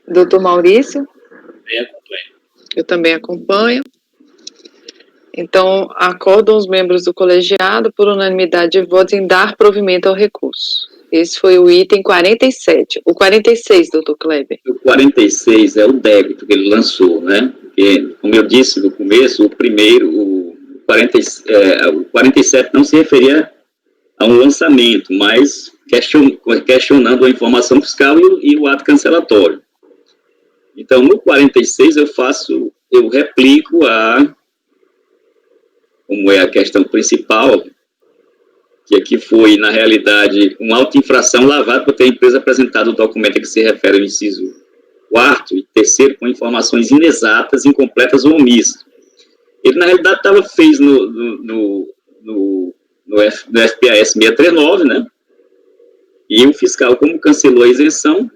Speaker 2: Doutor Maurício?
Speaker 7: Também acompanho.
Speaker 2: Eu também acompanho. Então, acordam os membros do colegiado por unanimidade de votos em dar provimento ao recurso. Esse foi o item 47. O 46, doutor Kleber.
Speaker 5: O 46 é o débito que ele lançou, né? Porque, como eu disse no começo, o primeiro, o 47 não se referia a um lançamento, mas questionando a informação fiscal e o ato cancelatório. Então, no 46 eu replico como é a questão principal, que aqui foi, na realidade, uma auto-infração lavada por ter a empresa apresentado o documento a que se refere ao inciso 4º e 3º com informações inexatas, incompletas ou omissas. Ele, na realidade, fez no FPAS 639, né? E o fiscal, como cancelou a isenção,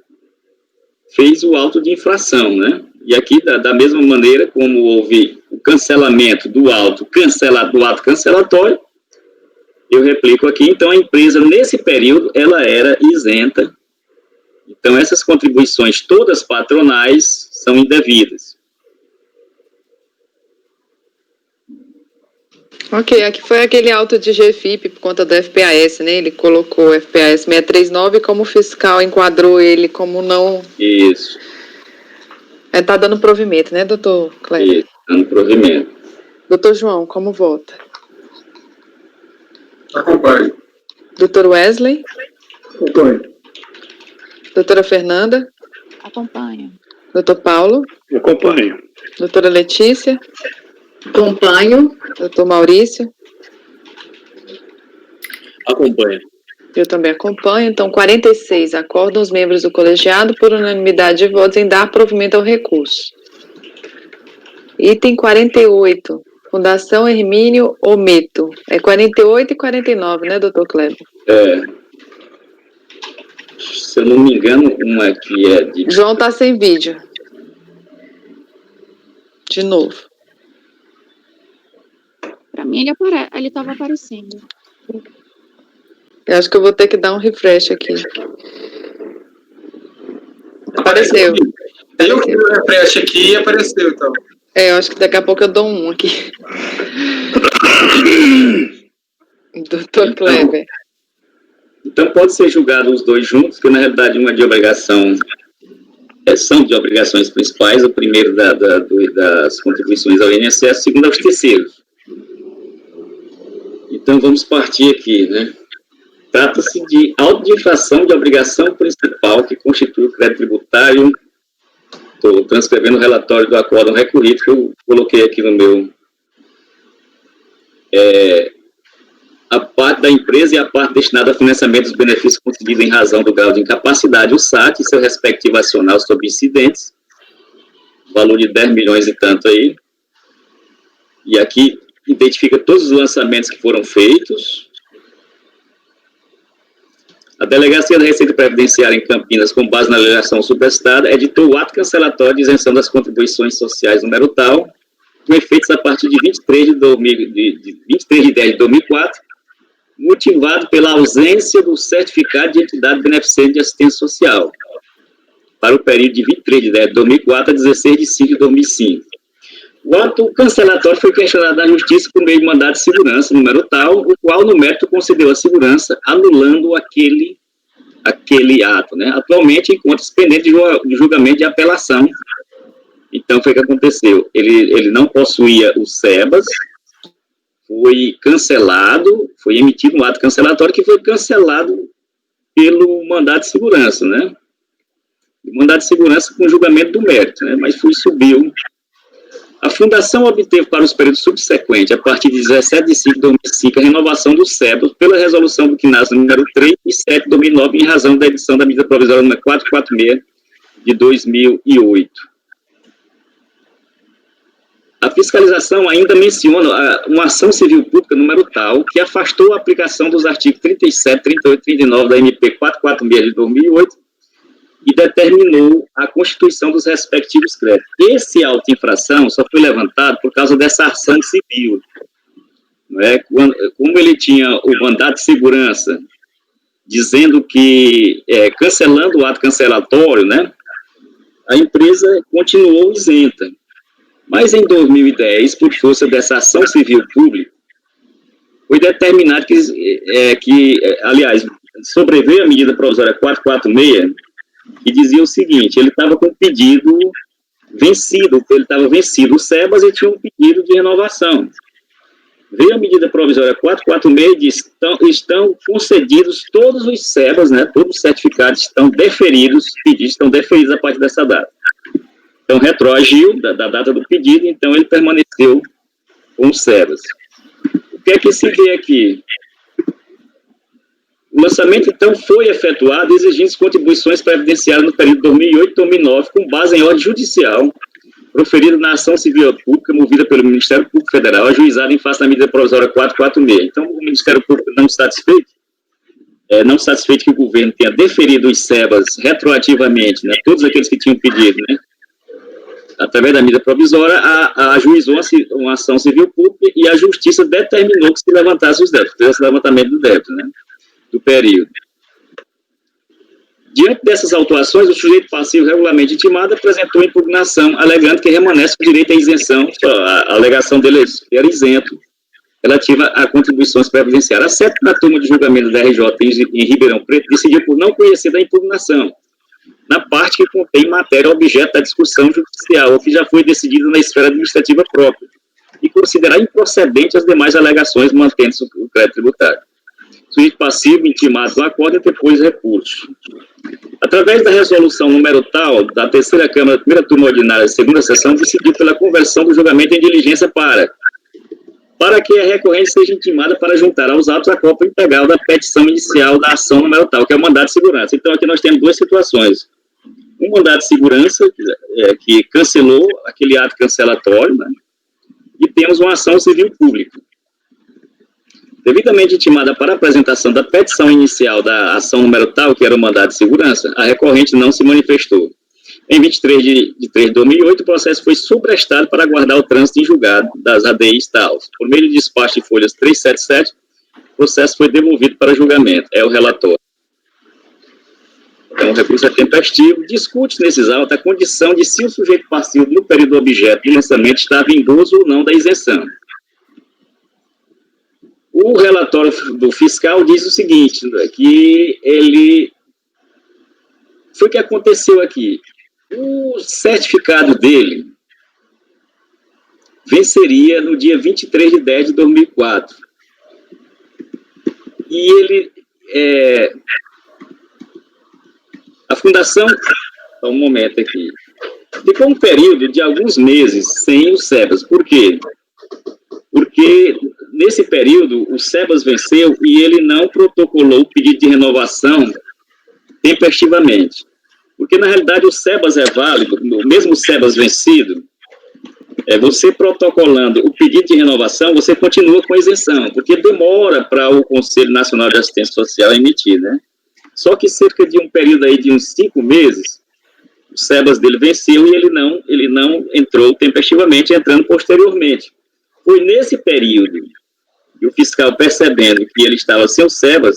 Speaker 5: fez o auto de infração, né? E aqui, da mesma maneira, como houve o cancelamento do ato cancelatório, eu replico aqui, então a empresa, nesse período, ela era isenta. Então, essas contribuições todas patronais são indevidas.
Speaker 2: Ok, aqui foi aquele auto de GFIP por conta do FPAS, né? Ele colocou o FPAS 639 como fiscal enquadrou ele como não...
Speaker 5: Isso.
Speaker 2: Tá dando provimento, né, doutor Kleber?
Speaker 5: Isso, dando provimento.
Speaker 2: Doutor João, como vota?
Speaker 4: Acompanho.
Speaker 2: Doutor Wesley?
Speaker 3: Acompanho.
Speaker 2: Doutora Fernanda?
Speaker 6: Acompanho.
Speaker 2: Doutor Paulo?
Speaker 7: Acompanho.
Speaker 2: Doutora Letícia?
Speaker 1: Acompanho.
Speaker 2: Doutor Maurício?
Speaker 7: Acompanho.
Speaker 2: Eu também acompanho. Então, 46. Acordam os membros do colegiado por unanimidade de votos em dar provimento ao recurso. Item 48. Fundação Hermínio Ometo. 48 e 49, né, doutor Kleber?
Speaker 5: Se eu não me engano, uma que é de...
Speaker 2: João tá sem vídeo. De novo.
Speaker 6: Para mim, ele estava aparecendo.
Speaker 2: Eu acho que eu vou ter que dar um refresh aqui. Apareceu.
Speaker 4: Eu fiz o refresh aqui e apareceu, então.
Speaker 2: Eu acho que daqui a pouco eu dou um aqui. Doutor Kleber.
Speaker 5: Então, pode ser julgado os dois juntos, que na realidade uma de obrigação, são de obrigações principais, o primeiro das contribuições ao INSS, o segundo aos terceiros. Então, vamos partir aqui, né? Trata-se de auto de infração de obrigação principal que constitui o crédito tributário. Estou transcrevendo o relatório do acórdão recorrido que eu coloquei aqui no meu... a parte da empresa e a parte destinada a financiamento dos benefícios concedidos em razão do grau de incapacidade, o SAT, e seu respectivo acional sobre incidentes, valor de 10 milhões e tanto aí. E aqui identifica todos os lançamentos que foram feitos. A Delegacia da Receita Previdenciária em Campinas, com base na legislação subestada, editou o ato cancelatório de isenção das contribuições sociais número tal, com efeitos a partir de 23 de 10 de 2004, motivado pela ausência do certificado de entidade beneficente de assistência social, para o período de 23 de 10 de 2004 a 16 de 5 de 2005. O ato cancelatório foi questionado na Justiça por meio de mandado de segurança, número tal, o qual, no mérito, concedeu a segurança, anulando aquele ato, né? Atualmente, encontra-se pendente de julgamento de apelação. Então, foi o que aconteceu. Ele não possuía o SEBAS, foi cancelado, foi emitido um ato cancelatório que foi cancelado pelo mandado de segurança, né? O mandado de segurança com julgamento do mérito, né? Mas subiu. A Fundação obteve para os períodos subsequentes, a partir de 17 de 5 de 2005, a renovação do SEBAS pela resolução do CNAS número 3 e 7 de 2009, em razão da edição da medida provisória número 446 de 2008. A fiscalização ainda menciona uma ação civil pública número tal, que afastou a aplicação dos artigos 37, 38 e 39 da MP 446 de 2008, e determinou a constituição dos respectivos créditos. Esse auto-infração só foi levantado por causa dessa ação civil. Não é? Como ele tinha o mandado de segurança dizendo que, cancelando o ato cancelatório, né, a empresa continuou isenta. Mas em 2010, por força dessa ação civil pública, foi determinado aliás, sobreveio a medida provisória 446, que dizia o seguinte: ele estava com o pedido vencido, o SEBAS, e tinha um pedido de renovação. Veio a medida provisória 446 e diz: estão concedidos todos os SEBAS, né, todos os certificados estão deferidos, pedidos estão deferidos a partir dessa data. Então, retroagiu da data do pedido, então ele permaneceu com o SEBAS. O que é que se vê aqui? O lançamento, então, foi efetuado exigindo contribuições previdenciárias no período 2008 e 2009, com base em ordem judicial, proferida na ação civil pública movida pelo Ministério Público Federal, ajuizada em face da medida provisória 446. Então, o Ministério Público não satisfeito que o governo tenha deferido os SEBAS retroativamente, né, todos aqueles que tinham pedido, né, através da medida provisória, ajuizou uma ação civil pública e a Justiça determinou que se levantasse os débitos, esse levantamento do débito, né, do período. Diante dessas autuações, o sujeito passivo regularmente intimado apresentou impugnação, alegando que remanesce o direito à isenção, a alegação dele era isento, relativa a contribuições previdenciárias. A sétima turma de julgamento da RJ em Ribeirão Preto decidiu por não conhecer da impugnação, na parte que contém matéria objeto da discussão judicial, ou que já foi decidida na esfera administrativa própria, e considerar improcedente as demais alegações, mantendo-se o crédito tributário. Sujeito passivo intimado do acordo e depois recurso. Através da resolução número tal, da terceira Câmara, primeira turma ordinária, segunda sessão, decidiu pela conversão do julgamento em diligência para que a recorrente seja intimada para juntar aos autos a cópia integral da petição inicial da ação número tal, que é o mandado de segurança. Então, aqui nós temos duas situações. Um mandado de segurança, que cancelou aquele ato cancelatório, né, e temos uma ação civil pública. Devidamente intimada para a apresentação da petição inicial da ação número tal, que era o mandado de segurança, a recorrente não se manifestou. Em 23 de 3 de 2008, o processo foi sobrestado para aguardar o trânsito em julgado das ADIs tal. Por meio de despacho de folhas 377, o processo foi devolvido para julgamento. É o relatório. o recurso é tempestivo, discute nesses autos a condição de se o sujeito passivo no período objeto de lançamento estava em gozo ou não da isenção. O relatório do fiscal diz o seguinte, que ele... Foi o que aconteceu aqui. O certificado dele venceria no dia 23 de 10 de 2004. E ele... a fundação... Um momento aqui. Ficou um período de alguns meses sem o SEBAS. Por quê? Porque nesse período o SEBAS venceu e ele não protocolou o pedido de renovação tempestivamente. Porque, na realidade, o SEBAS é válido, mesmo o SEBAS vencido, você protocolando o pedido de renovação, você continua com a isenção, porque demora para o Conselho Nacional de Assistência Social emitir, né? Só que cerca de um período aí de uns 5 meses, o SEBAS dele venceu e ele não entrou tempestivamente, entrando posteriormente. Foi nesse período, e o fiscal percebendo que ele estava sem o SEBAS,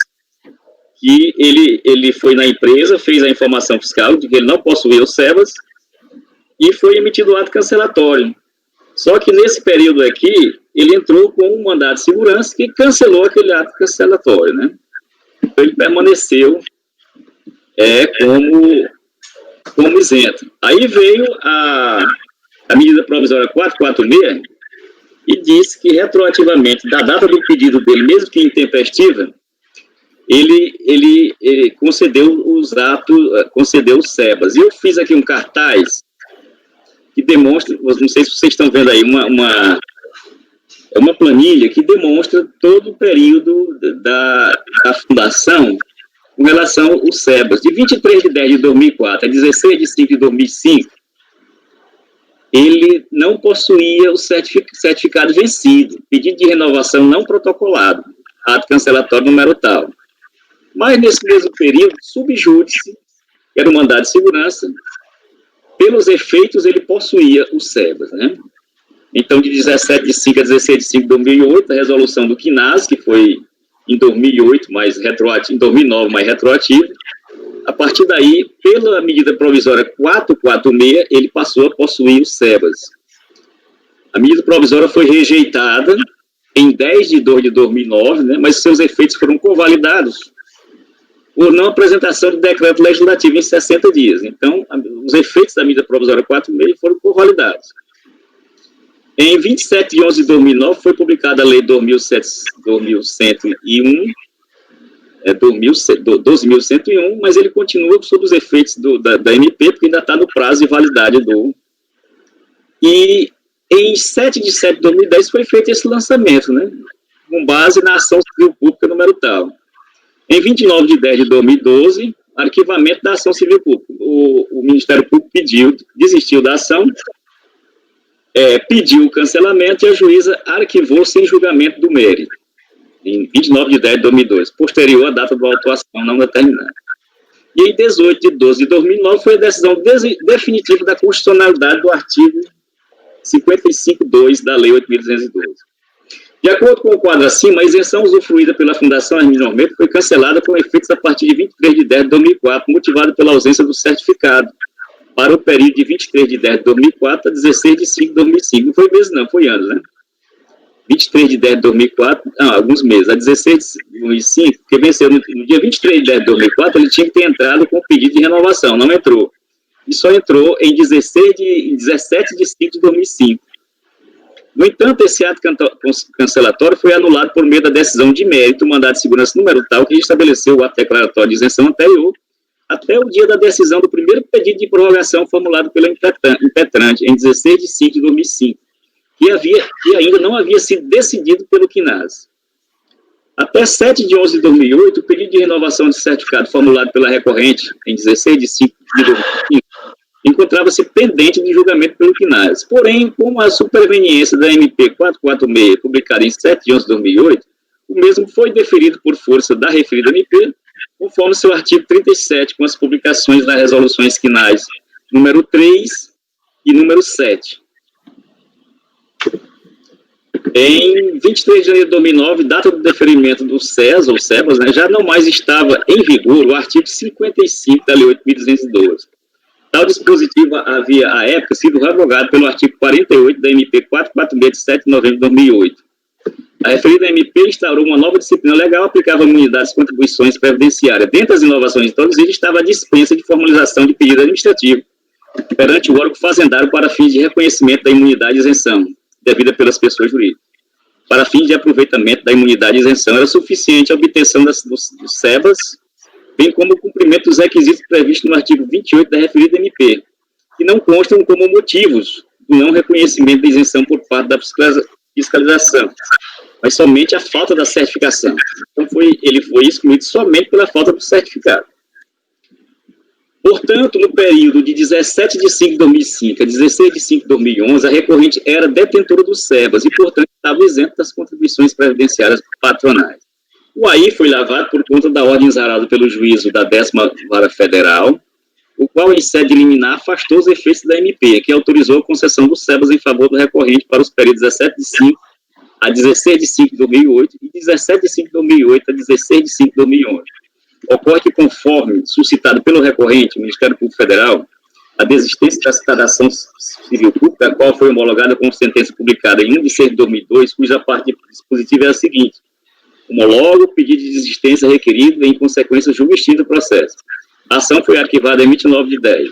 Speaker 5: que ele foi na empresa, fez a informação fiscal de que ele não possuía o SEBAS, e foi emitido o ato cancelatório. Só que nesse período aqui, ele entrou com um mandado de segurança que cancelou aquele ato cancelatório, né? Então ele permaneceu como isento. Aí veio a medida provisória 446 e disse que retroativamente, da data do pedido dele, mesmo que intempestiva, ele concedeu os SEBAS. E eu fiz aqui um cartaz que demonstra, não sei se vocês estão vendo aí, uma planilha que demonstra todo o período da fundação com relação aos SEBAS. De 23 de 10 de 2004 a 16 de 5 de 2005, ele não possuía o certificado vencido, pedido de renovação não protocolado, ato cancelatório número tal. Mas, nesse mesmo período, subjúdice, que era o mandado de segurança, pelos efeitos, ele possuía o SEBAS, né? Então, de 17 de 5 a 16 de 5 de 2008, a resolução do CNAS, que foi em 2008, mais retroativo, em 2009, mais retroativo, a partir daí, pela medida provisória 446, ele passou a possuir o SEBAS. A medida provisória foi rejeitada em 10 de 2 de 2009, né, mas seus efeitos foram convalidados por não apresentação de decreto legislativo em 60 dias. Então, os efeitos da medida provisória 446 foram convalidados. Em 27 de 11 de 2009, foi publicada a Lei 12.101, mas ele continua sob os efeitos da MP, porque ainda está no prazo de validade E em 7 de 7 de 2010 foi feito esse lançamento, né, com base na ação civil pública número tal. Em 29 de 10 de 2012, arquivamento da ação civil pública. O Ministério Público desistiu da ação, pediu o cancelamento e a juíza arquivou sem julgamento do mérito, em 29 de 10 de 2002, posterior à data da autuação não determinada. E em 18 de 12 de 2009 foi a decisão definitiva da constitucionalidade do artigo 55.2 da Lei 8.212. De acordo com o quadro acima, a isenção usufruída pela Fundação Hermínio Norberto foi cancelada com efeitos a partir de 23 de 10 de 2004, motivada pela ausência do certificado, para o período de 23 de 10 de 2004 a 16 de 5 de 2005. Não foi meses, não, foi anos, né? 23 de 10 de 2004, alguns meses, a 16 de 2005, porque venceu no dia 23 de 10 de 2004, ele tinha que ter entrado com o pedido de renovação, não entrou. E só entrou em 17 de 5 de 2005. No entanto, esse ato cancelatório foi anulado por meio da decisão de mérito, mandado de segurança número tal, que estabeleceu o ato declaratório de isenção anterior, até o dia da decisão do primeiro pedido de prorrogação formulado pela impetrante, em 16 de 5 de 2005, que ainda não havia sido decidido pelo CNAS. Até 7 de 11 de 2008, o pedido de renovação de certificado formulado pela recorrente, em 16 de 5 de 2005, encontrava-se pendente de julgamento pelo CNAS. Porém, com a superveniência da MP 446, publicada em 7 de 11 de 2008, o mesmo foi deferido por força da referida MP, conforme seu artigo 37, com as publicações das resoluções CNAS número 3 e número 7. Em 23 de janeiro de 2009, data do deferimento do SES, ou SEBAS, né, já não mais estava em vigor o artigo 55 da Lei 8.212. Tal dispositivo havia, à época, sido revogado pelo artigo 48 da MP 446, de 7 de novembro de 2008. A referida MP instaurou uma nova disciplina legal, aplicava imunidades e contribuições previdenciárias. Dentre as inovações introduzidas estava a dispensa de formalização de pedido administrativo perante o órgão fazendário para fins de reconhecimento da imunidade e isenção devida pelas pessoas jurídicas. Para fins de aproveitamento da imunidade e isenção, era suficiente a obtenção dos SEBAS, bem como o cumprimento dos requisitos previstos no artigo 28 da referida MP, que não constam como motivos do não reconhecimento da isenção por parte da fiscalização, mas somente a falta da certificação. Então, ele foi excluído somente pela falta do certificado. Portanto, no período de 17 de 5 de 2005 a 16 de 5 de 2011, a recorrente era detentora dos SEBAS e, portanto, estava isento das contribuições previdenciárias patronais. O AI foi lavado por conta da ordem exarada pelo juízo da 10ª Vara Federal, o qual, em sede liminar, afastou os efeitos da MP, que autorizou a concessão dos SEBAS em favor do recorrente para os períodos 17 de 5 a 16 de 5 de 2008 e 17 de 5 de 2008 a 16 de 5 de 2011. Ocorre que, conforme suscitado pelo recorrente, o Ministério Público Federal, a desistência da citada ação civil pública, a qual foi homologada com sentença publicada em 1 de 6 de 2002, cuja parte dispositiva é a seguinte: homologa o pedido de desistência requerido em consequência julgo extinto do processo. A ação foi arquivada em 29 de 10.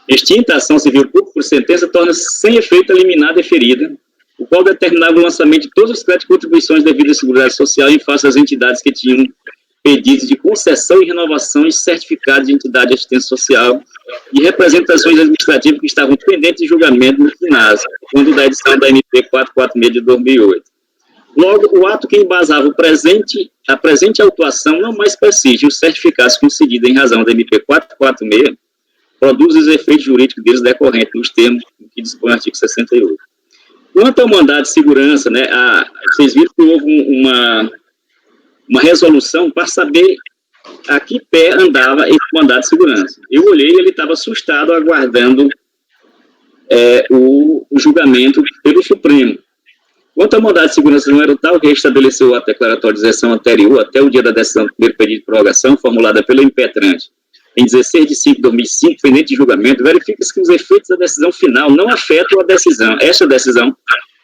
Speaker 5: Extinta a ação civil pública por sentença torna-se sem efeito a liminar deferida, o qual determinava o lançamento de todos os créditos e contribuições devidas à Seguridade Social em face às entidades que tinham pedidos de concessão e renovação e certificado de entidade de assistência social e representações administrativas que estavam pendentes de julgamento no FINAS, quando da edição da MP 446 de 2008. Logo, o ato que embasava a presente autuação não mais persiste. Os certificados concedidos em razão da MP 446 produzem os efeitos jurídicos deles decorrentes nos termos que dispõe o artigo 68. Quanto ao mandado de segurança, né, vocês viram que houve uma resolução para saber a que pé andava esse mandado de segurança. Eu olhei e ele estava assustado, aguardando o julgamento pelo Supremo. Quanto ao mandado de segurança não era tal que estabeleceu a declaratória de isenção anterior até o dia da decisão do primeiro pedido de prorrogação, formulada pelo impetrante em 16 de 5 de 2005, pendente de julgamento, verifica-se que os efeitos da decisão final não afetam esta decisão,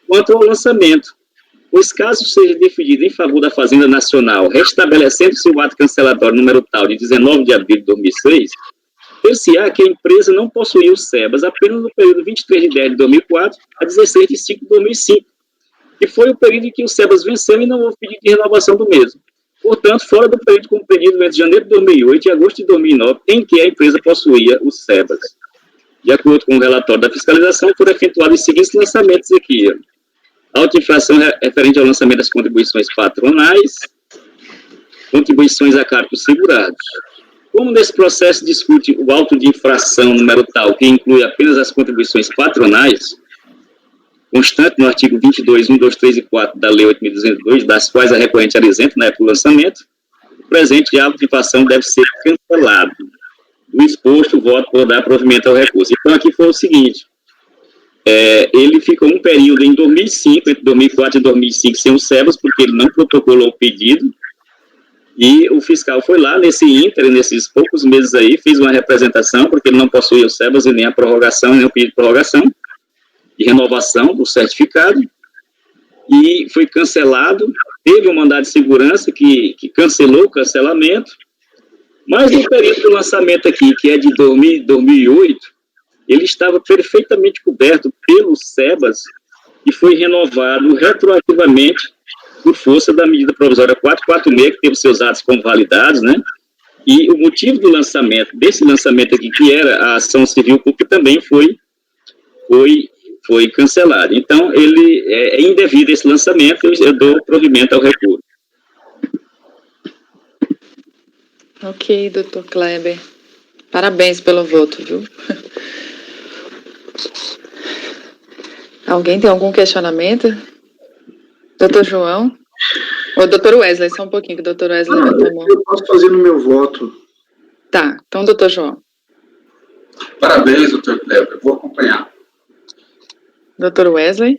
Speaker 5: quanto ao lançamento. Pois caso seja definido em favor da Fazenda Nacional, restabelecendo-se o ato cancelatório número tal de 19 de abril de 2006, ter-se-á que a empresa não possuía os SEBAS apenas no período 23 de 10 de 2004 a 16 de 5 de 2005, que foi o período em que o SEBAS venceu e não houve pedido de renovação do mesmo. Portanto, fora do período compreendido entre janeiro de 2008 e agosto de 2009, em que a empresa possuía os SEBAS. De acordo com o relatório da fiscalização, foram efetuados os seguintes lançamentos aqui: auto-infração referente ao lançamento das contribuições patronais, contribuições a cargo dos segurados. Como nesse processo discute o auto de infração número tal, que inclui apenas as contribuições patronais, constante no artigo 22, 1, 2, 3 e 4 da Lei 8.202, das quais a recorrente era isenta na época do lançamento, o presente auto de infração deve ser cancelado. Do exposto, o voto por dar provimento ao recurso. Então, aqui foi o seguinte: ele ficou um período em 2005, entre 2004 e 2005, sem os SEBAS, porque ele não protocolou o pedido, e o fiscal foi lá, nesses poucos meses aí, fez uma representação, porque ele não possuía os SEBAS e nem a prorrogação, nem o pedido de prorrogação, de renovação do certificado, e foi cancelado. Teve um mandado de segurança que cancelou o cancelamento, mas no período do lançamento aqui, que é de 2008, ele estava perfeitamente coberto pelos SEBAS e foi renovado retroativamente por força da medida provisória 446, que teve seus atos convalidados, né? E o motivo do lançamento, desse lançamento aqui, que era a ação civil pública, também foi cancelado. Então, ele é indevido esse lançamento, eu dou provimento ao recurso.
Speaker 2: Ok, doutor Kleber. Parabéns pelo voto, viu? Alguém tem algum questionamento? Doutor João? Ou doutor Wesley, só um pouquinho, que o doutor Wesley levantou a mão.
Speaker 3: Eu posso fazer no meu voto.
Speaker 2: Tá, então, doutor João.
Speaker 4: Parabéns, doutor Kleber, vou acompanhar.
Speaker 2: Doutor Wesley?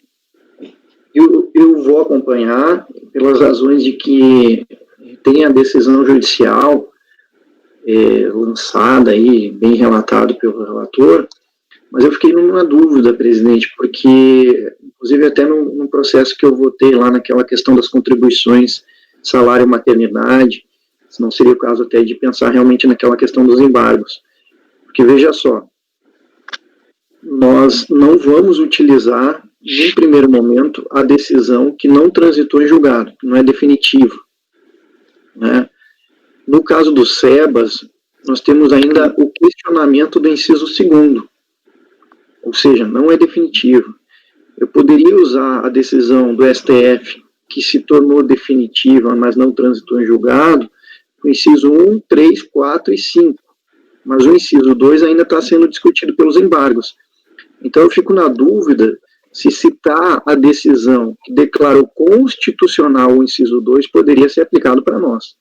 Speaker 3: Eu vou acompanhar pelas razões de que tem a decisão judicial lançada aí, bem relatado pelo relator, mas eu fiquei numa dúvida, presidente, porque, inclusive até no processo que eu votei lá naquela questão das contribuições, salário e maternidade, se não seria o caso até de pensar realmente naquela questão dos embargos. Porque, veja só, nós não vamos utilizar, em primeiro momento, a decisão que não transitou em julgado, que não é definitivo, né? No caso do SEBAS, nós temos ainda o questionamento do inciso 2º, ou seja, não é definitivo. Eu poderia usar a decisão do STF, que se tornou definitiva, mas não transitou em julgado, o inciso 1, 3, 4 e 5. Mas o inciso 2 ainda está sendo discutido pelos embargos. Então eu fico na dúvida se citar a decisão que declarou constitucional o inciso 2 poderia ser aplicado para nós.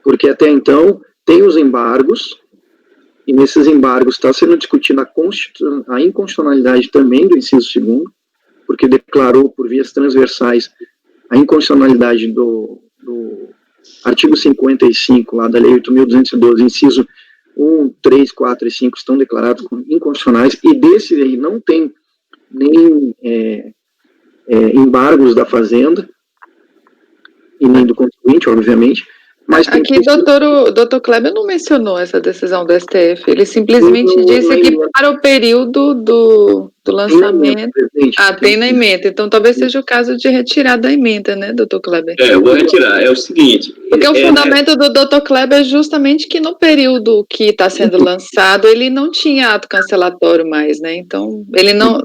Speaker 3: Porque até então tem os embargos, e nesses embargos está sendo discutida a inconstitucionalidade também do inciso 2º, porque declarou por vias transversais a inconstitucionalidade do artigo 55 lá da Lei 8.212, inciso 1, 3, 4 e 5 estão declarados como inconstitucionais, e desse aí não tem nem embargos da Fazenda, e nem do contribuinte, obviamente, mas tem
Speaker 2: aqui o doutor Kleber não mencionou essa decisão do STF, ele simplesmente disse que para o período do lançamento... Tem na emenda, então talvez seja o caso de retirar da emenda, né, doutor Kleber?
Speaker 5: Eu vou retirar, é o seguinte...
Speaker 2: Porque o fundamento do doutor Kleber é justamente que no período que está sendo lançado, ele não tinha ato cancelatório mais, né, então ele não...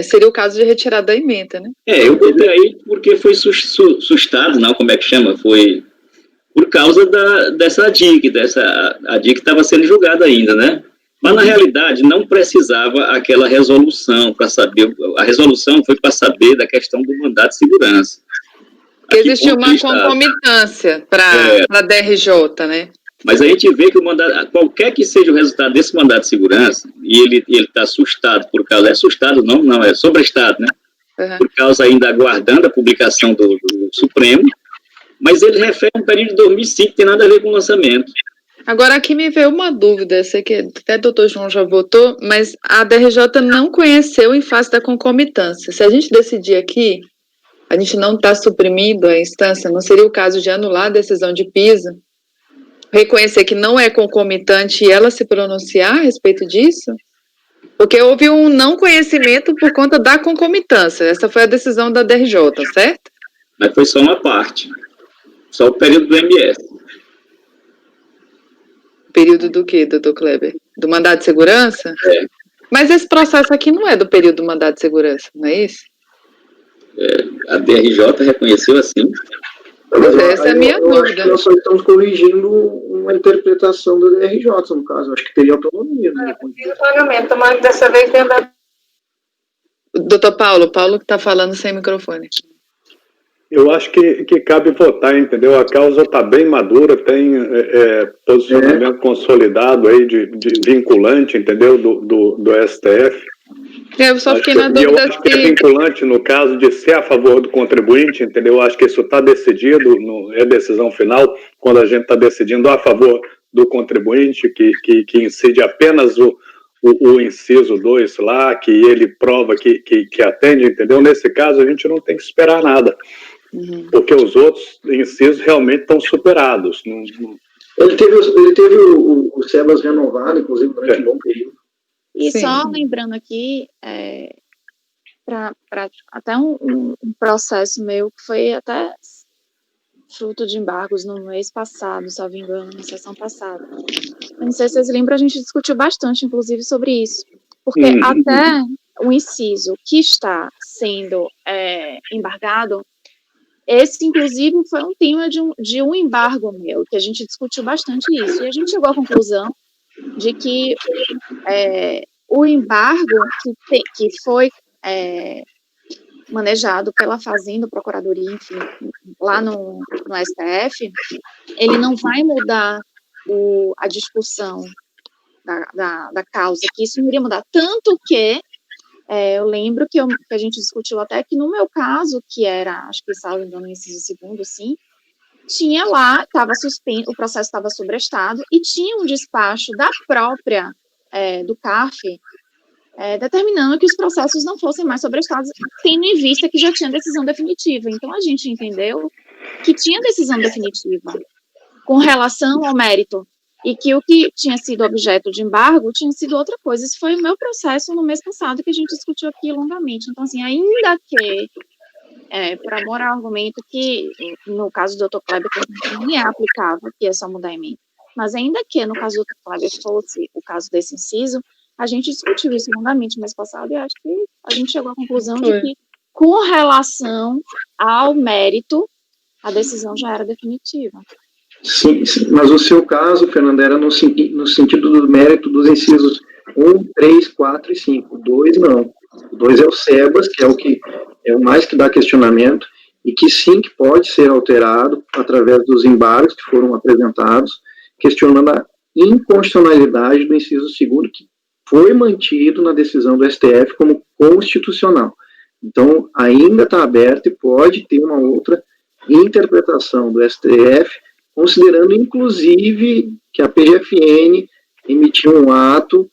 Speaker 2: seria o caso de retirar da emenda, né?
Speaker 5: Eu botei aí porque foi sustado, não, como é que chama? Foi por causa dessa ADIC, a ADIC estava sendo julgada ainda, né? Mas, na realidade, não precisava aquela resolução para saber... A resolução foi para saber da questão do mandato de segurança.
Speaker 2: Porque existiu uma concomitância para a DRJ, né?
Speaker 5: Mas a gente vê que o mandato... Qualquer que seja o resultado desse mandato de segurança, e ele está assustado por causa... É assustado, não, é sobrestado, né?
Speaker 2: Uhum.
Speaker 5: Por causa ainda aguardando a publicação do Supremo, mas ele refere a um período de 2005 que tem nada a ver com o lançamento.
Speaker 2: Agora, aqui me veio uma dúvida, eu sei que até o doutor João já votou, mas a DRJ não conheceu em face da concomitância. Se a gente decidir aqui, a gente não está suprimindo a instância, não seria o caso de anular a decisão de PISA, reconhecer que não é concomitante e ela se pronunciar a respeito disso? Porque houve um não conhecimento por conta da concomitância, essa foi a decisão da DRJ, certo?
Speaker 5: Mas foi só uma parte. Só o período do MS.
Speaker 2: Período do quê, doutor Kleber? Do mandato de segurança? Mas esse processo aqui não é do período do mandato de segurança, não é isso?
Speaker 5: A DRJ reconheceu assim.
Speaker 2: Mas essa é a minha dúvida.
Speaker 3: Nós só estamos corrigindo uma interpretação da DRJ, no caso. Acho que teria autonomia. Né?
Speaker 8: O pagamento, mas dessa vez tem da...
Speaker 2: Doutor Paulo que está falando sem microfone.
Speaker 7: Eu acho que cabe votar, entendeu? A causa está bem madura, tem posicionamento consolidado aí de vinculante, entendeu? Do STF.
Speaker 2: Eu só fiquei na dúvida
Speaker 7: eu acho que é vinculante no caso de ser a favor do contribuinte, entendeu? Eu acho que isso está decidido, é decisão final, quando a gente está decidindo a favor do contribuinte, que incide apenas o inciso 2 lá, que ele prova que atende, entendeu? Nesse caso, a gente não tem que esperar nada. Porque os outros incisos realmente estão superados.
Speaker 3: Ele teve o SEBAS renovado, inclusive, durante um bom período.
Speaker 6: E
Speaker 2: Sim.
Speaker 6: só lembrando aqui, para até um processo meu que foi até fruto de embargos no mês passado, se não me engano, na sessão passada. Eu não sei se vocês lembram, a gente discutiu bastante, inclusive, sobre isso. Porque até o inciso que está sendo embargado, esse, inclusive, foi um tema de um embargo meu, que a gente discutiu bastante isso. E a gente chegou à conclusão de que o embargo que foi manejado pela Fazenda, Procuradoria, enfim, lá no STF, ele não vai mudar a discussão da causa, que isso não iria mudar. Tanto que Eu lembro que a gente discutiu até que no meu caso, que era, acho que salvo engano, inciso segundo, sim, tinha lá, estava suspenso, o processo estava sobrestado, e tinha um despacho da própria, do CARF, determinando que os processos não fossem mais sobrestados, tendo em vista que já tinha decisão definitiva. Então, a gente entendeu que tinha decisão definitiva com relação ao mérito, e que o que tinha sido objeto de embargo tinha sido outra coisa. Esse foi o meu processo no mês passado, que a gente discutiu aqui longamente. Então, assim, ainda que, por amor ao argumento que, no caso do Dr. Kleber, nem é aplicável, que é só mudar emenda, mas ainda que, no caso do Dr. Kleber, fosse o caso desse inciso, a gente discutiu isso longamente no mês passado, e acho que a gente chegou à conclusão de que, com relação ao mérito, a decisão já era definitiva.
Speaker 3: Sim, mas o seu caso, Fernanda, era no sentido do mérito dos incisos 1, 3, 4 e 5. 2 não. O 2 é o SEBAS, que é o que é o mais que dá questionamento, e que sim, que pode ser alterado através dos embargos que foram apresentados, questionando a inconstitucionalidade do inciso 2º, que foi mantido na decisão do STF como constitucional. Então, ainda está aberto e pode ter uma outra interpretação do STF, considerando, inclusive, que a PGFN emitiu um ato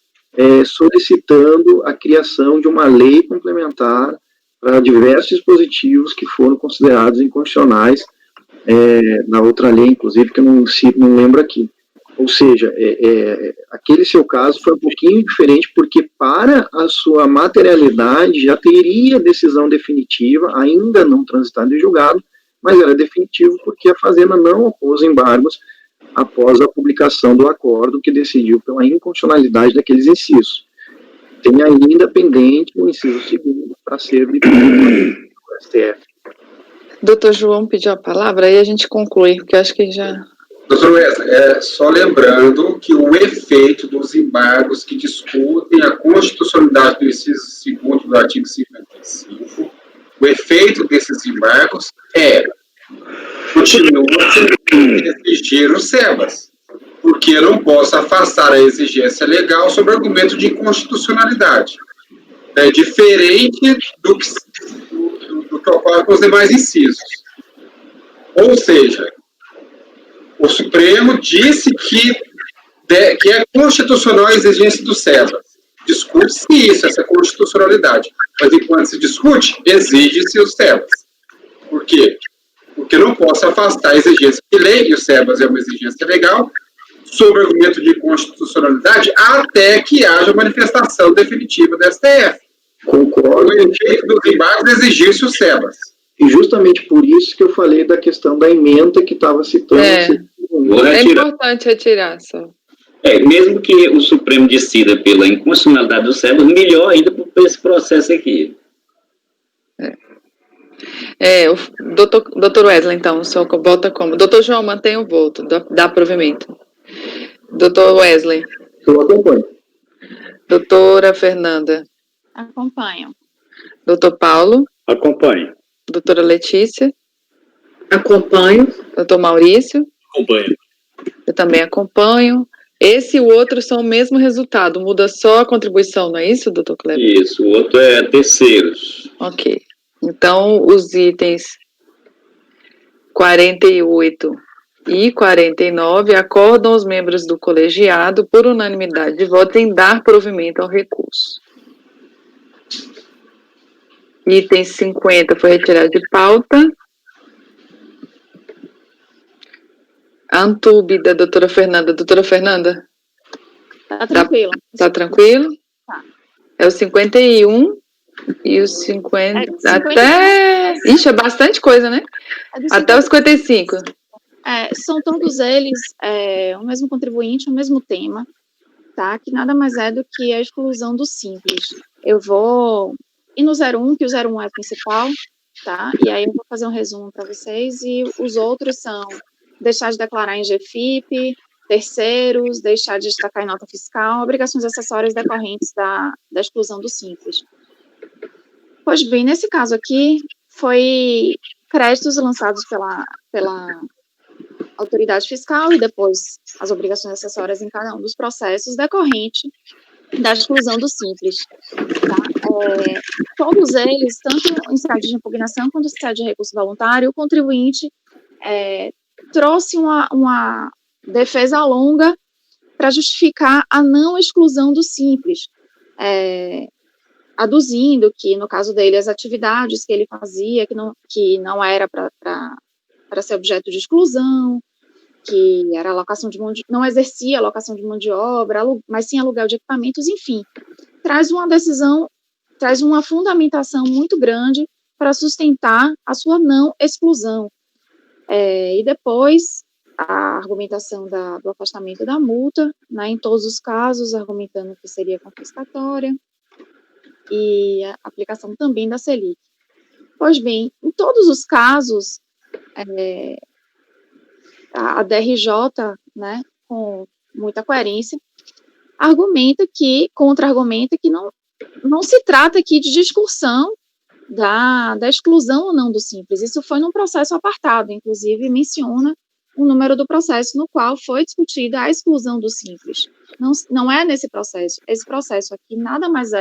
Speaker 3: solicitando a criação de uma lei complementar para diversos dispositivos que foram considerados inconstitucionais na outra lei, inclusive, que eu não lembro aqui. Ou seja, aquele seu caso foi um pouquinho diferente, porque para a sua materialidade já teria decisão definitiva, ainda não transitada em julgado, mas era definitivo porque a Fazenda não opôs embargos após a publicação do acordo que decidiu pela inconstitucionalidade daqueles incisos. Tem ainda pendente o inciso 2º para ser limitado do STF.
Speaker 2: Doutor João pediu a palavra, aí a gente conclui, porque acho que já...
Speaker 4: Doutor Wesley, só lembrando que o efeito dos embargos que discutem a constitucionalidade do inciso 2º do artigo 55, o efeito desses embargos continua exigir o SEBAS, porque eu não posso afastar a exigência legal sob argumento de inconstitucionalidade. É diferente do que ocorre com os demais incisos. Ou seja, o Supremo disse que é constitucional a exigência do SEBAS. Discute-se isso, essa constitucionalidade. Mas enquanto se discute, exige-se o SEBAS. Por quê? Porque eu não posso afastar a exigência de lei, e o SEBAS é uma exigência legal, sob argumento de constitucionalidade, até que haja manifestação definitiva do STF.
Speaker 3: Concordo.
Speaker 4: O efeito dos embargos exigisse o SEBAS.
Speaker 3: E justamente por isso que eu falei da questão da emenda que estava citando.
Speaker 2: É importante retirar só.
Speaker 5: Mesmo que o Supremo decida pela inconstitucionalidade do SEBAS, melhor ainda para esse processo aqui.
Speaker 2: O doutor Wesley, então, o senhor vota como? Doutor João, mantém o voto, dá provimento. Doutor Wesley.
Speaker 3: Eu acompanho.
Speaker 2: Doutora Fernanda.
Speaker 6: Acompanho.
Speaker 2: Doutor Paulo.
Speaker 7: Acompanho.
Speaker 2: Doutora Letícia.
Speaker 1: Acompanho.
Speaker 2: Doutor Maurício.
Speaker 7: Acompanho.
Speaker 2: Eu também acompanho. Esse e o outro são o mesmo resultado, muda só a contribuição, não é isso, doutor Kleber?
Speaker 5: Isso, o outro é terceiros.
Speaker 2: Ok. Então, os itens 48 e 49 acordam os membros do colegiado, por unanimidade de voto, em dar provimento ao recurso. Item 50 foi retirado de pauta. Antub da doutora Fernanda. Doutora Fernanda?
Speaker 6: Tá tranquilo.
Speaker 2: Tá tranquilo?
Speaker 6: Tá.
Speaker 2: É o 51 e os 50... até... Ixi, é bastante coisa, né? Até os 55.
Speaker 6: São todos eles o mesmo contribuinte, o mesmo tema, tá? Que nada mais é do que a exclusão do simples. Eu vou ir no 01, que o 01 é o principal, tá? E aí eu vou fazer um resumo para vocês, e os outros são deixar de declarar em GFIP, terceiros, deixar de destacar em nota fiscal, obrigações acessórias decorrentes da exclusão do simples. Pois bem, nesse caso aqui, foi créditos lançados pela autoridade fiscal e depois as obrigações acessórias em cada um dos processos decorrente da exclusão do simples. Tá? Todos eles, tanto em sede de impugnação quanto em sede de recurso voluntário, o contribuinte trouxe uma defesa longa para justificar a não exclusão do simples, aduzindo que, no caso dele, as atividades que ele fazia, que não era para ser objeto de exclusão, que era alocação de não exercia alocação de mão de obra, mas sim aluguel de equipamentos, enfim, traz uma fundamentação muito grande para sustentar a sua não exclusão. E depois, a argumentação do afastamento da multa, né, em todos os casos, argumentando que seria confiscatória, e a aplicação também da Selic. Pois bem, em todos os casos, a DRJ, né, com muita coerência, contra-argumenta que não se trata aqui de discussão da exclusão ou não do simples. Isso foi num processo apartado, inclusive menciona o número do processo no qual foi discutida a exclusão do simples. Não é nesse processo. Esse processo aqui nada mais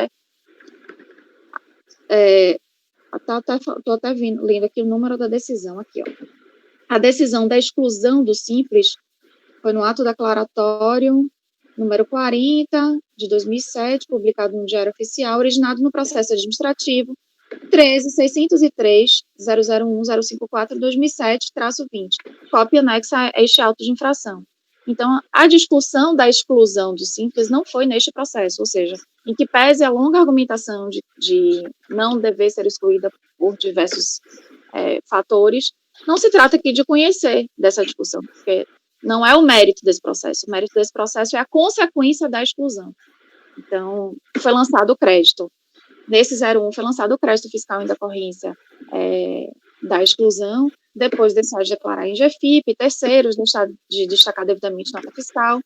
Speaker 6: estou até lendo aqui o número da decisão aqui, ó. A decisão da exclusão do simples foi no ato declaratório número 40 de 2007, publicado no Diário Oficial, originado no processo administrativo 13.603.001.054/2007-20, cópia anexa a este auto de infração. Então, a discussão da exclusão do simples não foi neste processo, ou seja, em que pese a longa argumentação de não dever ser excluída por diversos fatores, não se trata aqui de conhecer dessa discussão, porque não é o mérito desse processo. O mérito desse processo é a consequência da exclusão. Então, foi lançado o crédito. Nesse 01 foi lançado o crédito fiscal em decorrência da exclusão, depois deixar de declarar em GFIP, terceiros, deixar de destacar devidamente nota fiscal.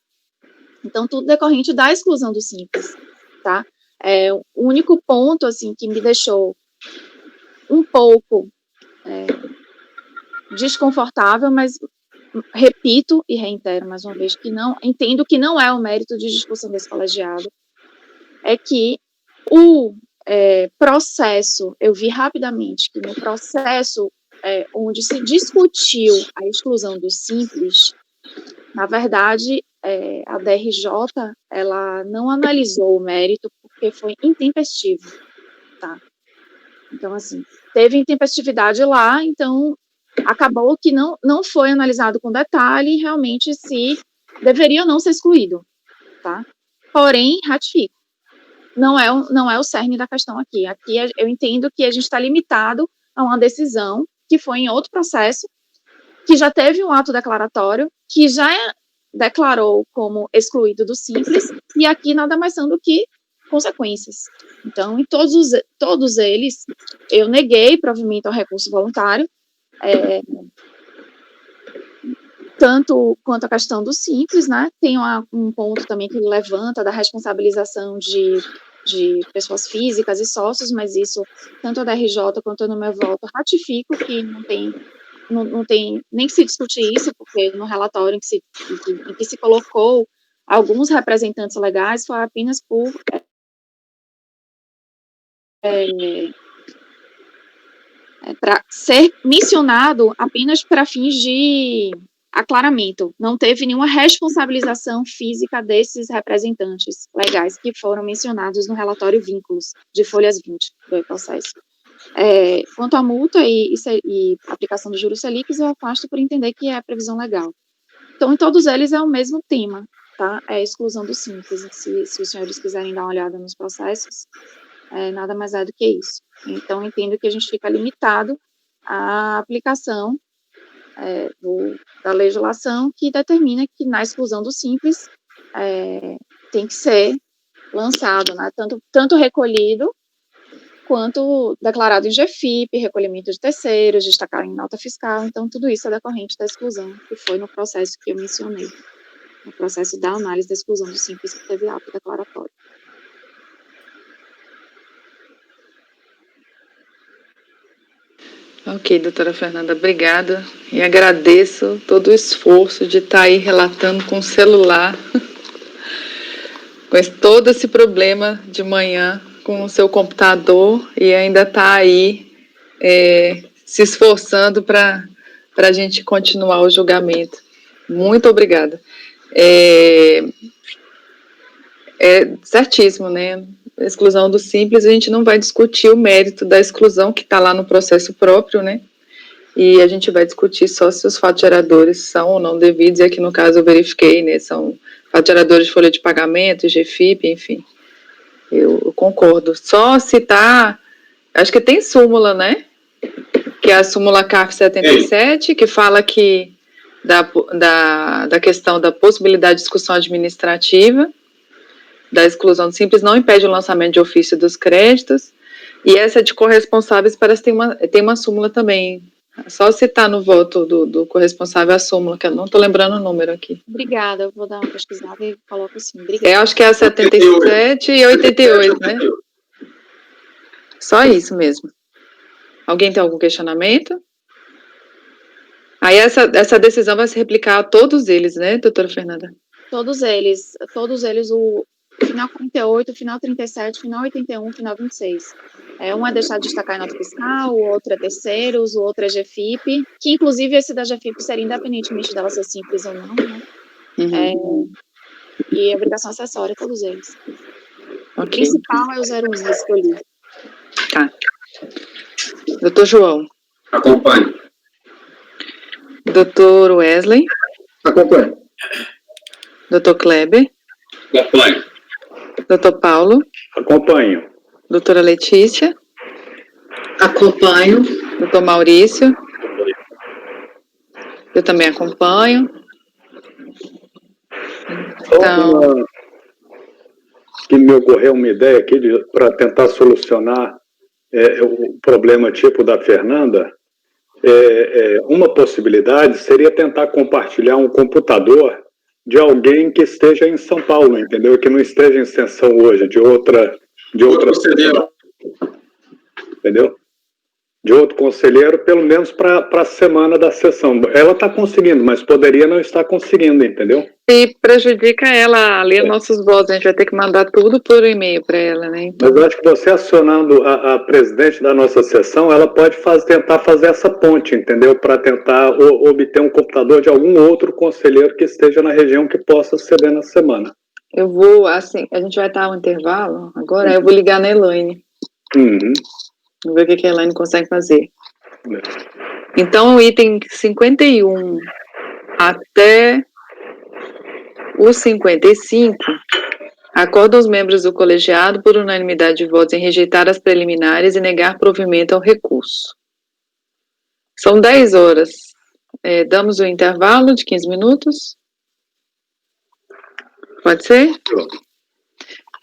Speaker 6: Então, tudo decorrente da exclusão do simples, tá? O único ponto, assim, que me deixou um pouco desconfortável, mas repito e reitero mais uma vez que entendo que não é o mérito de discussão desse colegiado, é que o processo, eu vi rapidamente que no processo onde se discutiu a exclusão do simples, na verdade, a DRJ, ela não analisou o mérito porque foi intempestivo, tá? Então, assim, teve intempestividade lá, então acabou que não foi analisado com detalhe realmente se deveria ou não ser excluído, tá? Porém, ratifico, não é o cerne da questão aqui. Aqui eu entendo que a gente está limitado a uma decisão que foi em outro processo, que já teve um ato declaratório, que já declarou como excluído do simples, e aqui nada mais são do que consequências. Então, em todos eles, eu neguei provimento ao recurso voluntário, tanto quanto a questão do simples, né? Tem um ponto também que ele levanta da responsabilização de pessoas físicas e sócios, mas isso, tanto a DRJ quanto no meu voto, ratifico que não tem nem que se discutir isso, porque no relatório em que se colocou alguns representantes legais foi apenas por para ser mencionado apenas para fins de aclaramento. Não teve nenhuma responsabilização física desses representantes legais que foram mencionados no relatório Vínculos, de folhas 20 do processo. Quanto à multa e aplicação do juros Selic, eu afasto por entender que é a previsão legal. Então, em todos eles é o mesmo tema, tá? É a exclusão do simples. Se os senhores quiserem dar uma olhada nos processos, nada mais é do que isso. Então, entendo que a gente fica limitado à aplicação da legislação que determina que na exclusão do simples tem que ser lançado, né, tanto recolhido quanto declarado em GFIP, recolhimento de terceiros, destacar em nota fiscal. Então, tudo isso é decorrente da exclusão, que foi no processo que eu mencionei, no processo da análise da exclusão do simples, que teve ato declaratório.
Speaker 2: Ok, doutora Fernanda, obrigada. E agradeço todo o esforço de estar aí relatando com o celular. com todo esse problema de manhã com o seu computador e ainda está aí se esforçando para a gente continuar o julgamento. Muito obrigada. É certíssimo, né? Exclusão do simples, a gente não vai discutir o mérito da exclusão que está lá no processo próprio, né? E a gente vai discutir só se os fatos geradores são ou não devidos, e aqui no caso eu verifiquei, né? São fatos geradores de folha de pagamento, GFIP, enfim. Eu concordo. Só citar, acho que tem súmula, né? Que é a súmula CARF 77, que fala que da questão da possibilidade de discussão administrativa, da exclusão do simples, não impede o lançamento de ofício dos créditos, e essa de corresponsáveis parece que tem uma súmula também. É só citar no voto do corresponsável a súmula, que eu não estou lembrando o número aqui.
Speaker 6: Obrigada, eu vou dar uma pesquisada e coloco assim. Obrigada.
Speaker 2: Eu acho que é a 77 e 88, né? Só isso mesmo. Alguém tem algum questionamento? Aí essa decisão vai se replicar a todos eles, né, doutora Fernanda?
Speaker 6: Todos eles, o final 48, final 37, final 81, final 26. Um é deixar de destacar em nota fiscal, o outro é terceiros, o outro é GFIP, que inclusive esse da GFIP seria independentemente dela ser simples ou não, né?
Speaker 2: Uhum.
Speaker 6: E obrigação acessória, todos eles.
Speaker 2: Okay.
Speaker 6: O principal é o 01 escolhido.
Speaker 2: Tá. Doutor João.
Speaker 4: Acompanhe.
Speaker 2: Doutor Wesley.
Speaker 3: Acompanhe.
Speaker 2: Doutor Kleber.
Speaker 5: Acompanhe.
Speaker 2: Doutor Paulo.
Speaker 7: Acompanho.
Speaker 2: Doutora Letícia.
Speaker 1: Acompanho.
Speaker 2: Doutor Maurício. Eu também acompanho. Então,
Speaker 7: que me ocorreu uma ideia aqui para tentar solucionar o problema tipo da Fernanda. Uma possibilidade seria tentar compartilhar um computador de alguém que esteja em São Paulo, entendeu? Que não esteja em extensão hoje, de outra
Speaker 4: conselheiro.
Speaker 7: Entendeu? De outro conselheiro, pelo menos para a semana da sessão. Ela está conseguindo, mas poderia não estar conseguindo, entendeu?
Speaker 2: E prejudica ela a ler nossos votos, a gente vai ter que mandar tudo por e-mail para ela, né? Então...
Speaker 7: Mas eu acho que você acionando a presidente da nossa sessão, ela pode tentar fazer essa ponte, entendeu? Para tentar obter um computador de algum outro conselheiro que esteja na região que possa ceder na semana.
Speaker 2: Eu vou, assim, a gente vai estar ao intervalo, agora eu vou ligar na Elaine.
Speaker 7: Uhum.
Speaker 2: Vamos ver o que a Elaine consegue fazer. Então, o item 51 até o 55, acordam os membros do colegiado por unanimidade de votos em rejeitar as preliminares e negar provimento ao recurso. São 10 horas. Damos um intervalo de 15 minutos? Pode ser?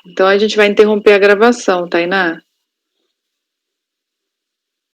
Speaker 2: Então, a gente vai interromper a gravação, Tainá.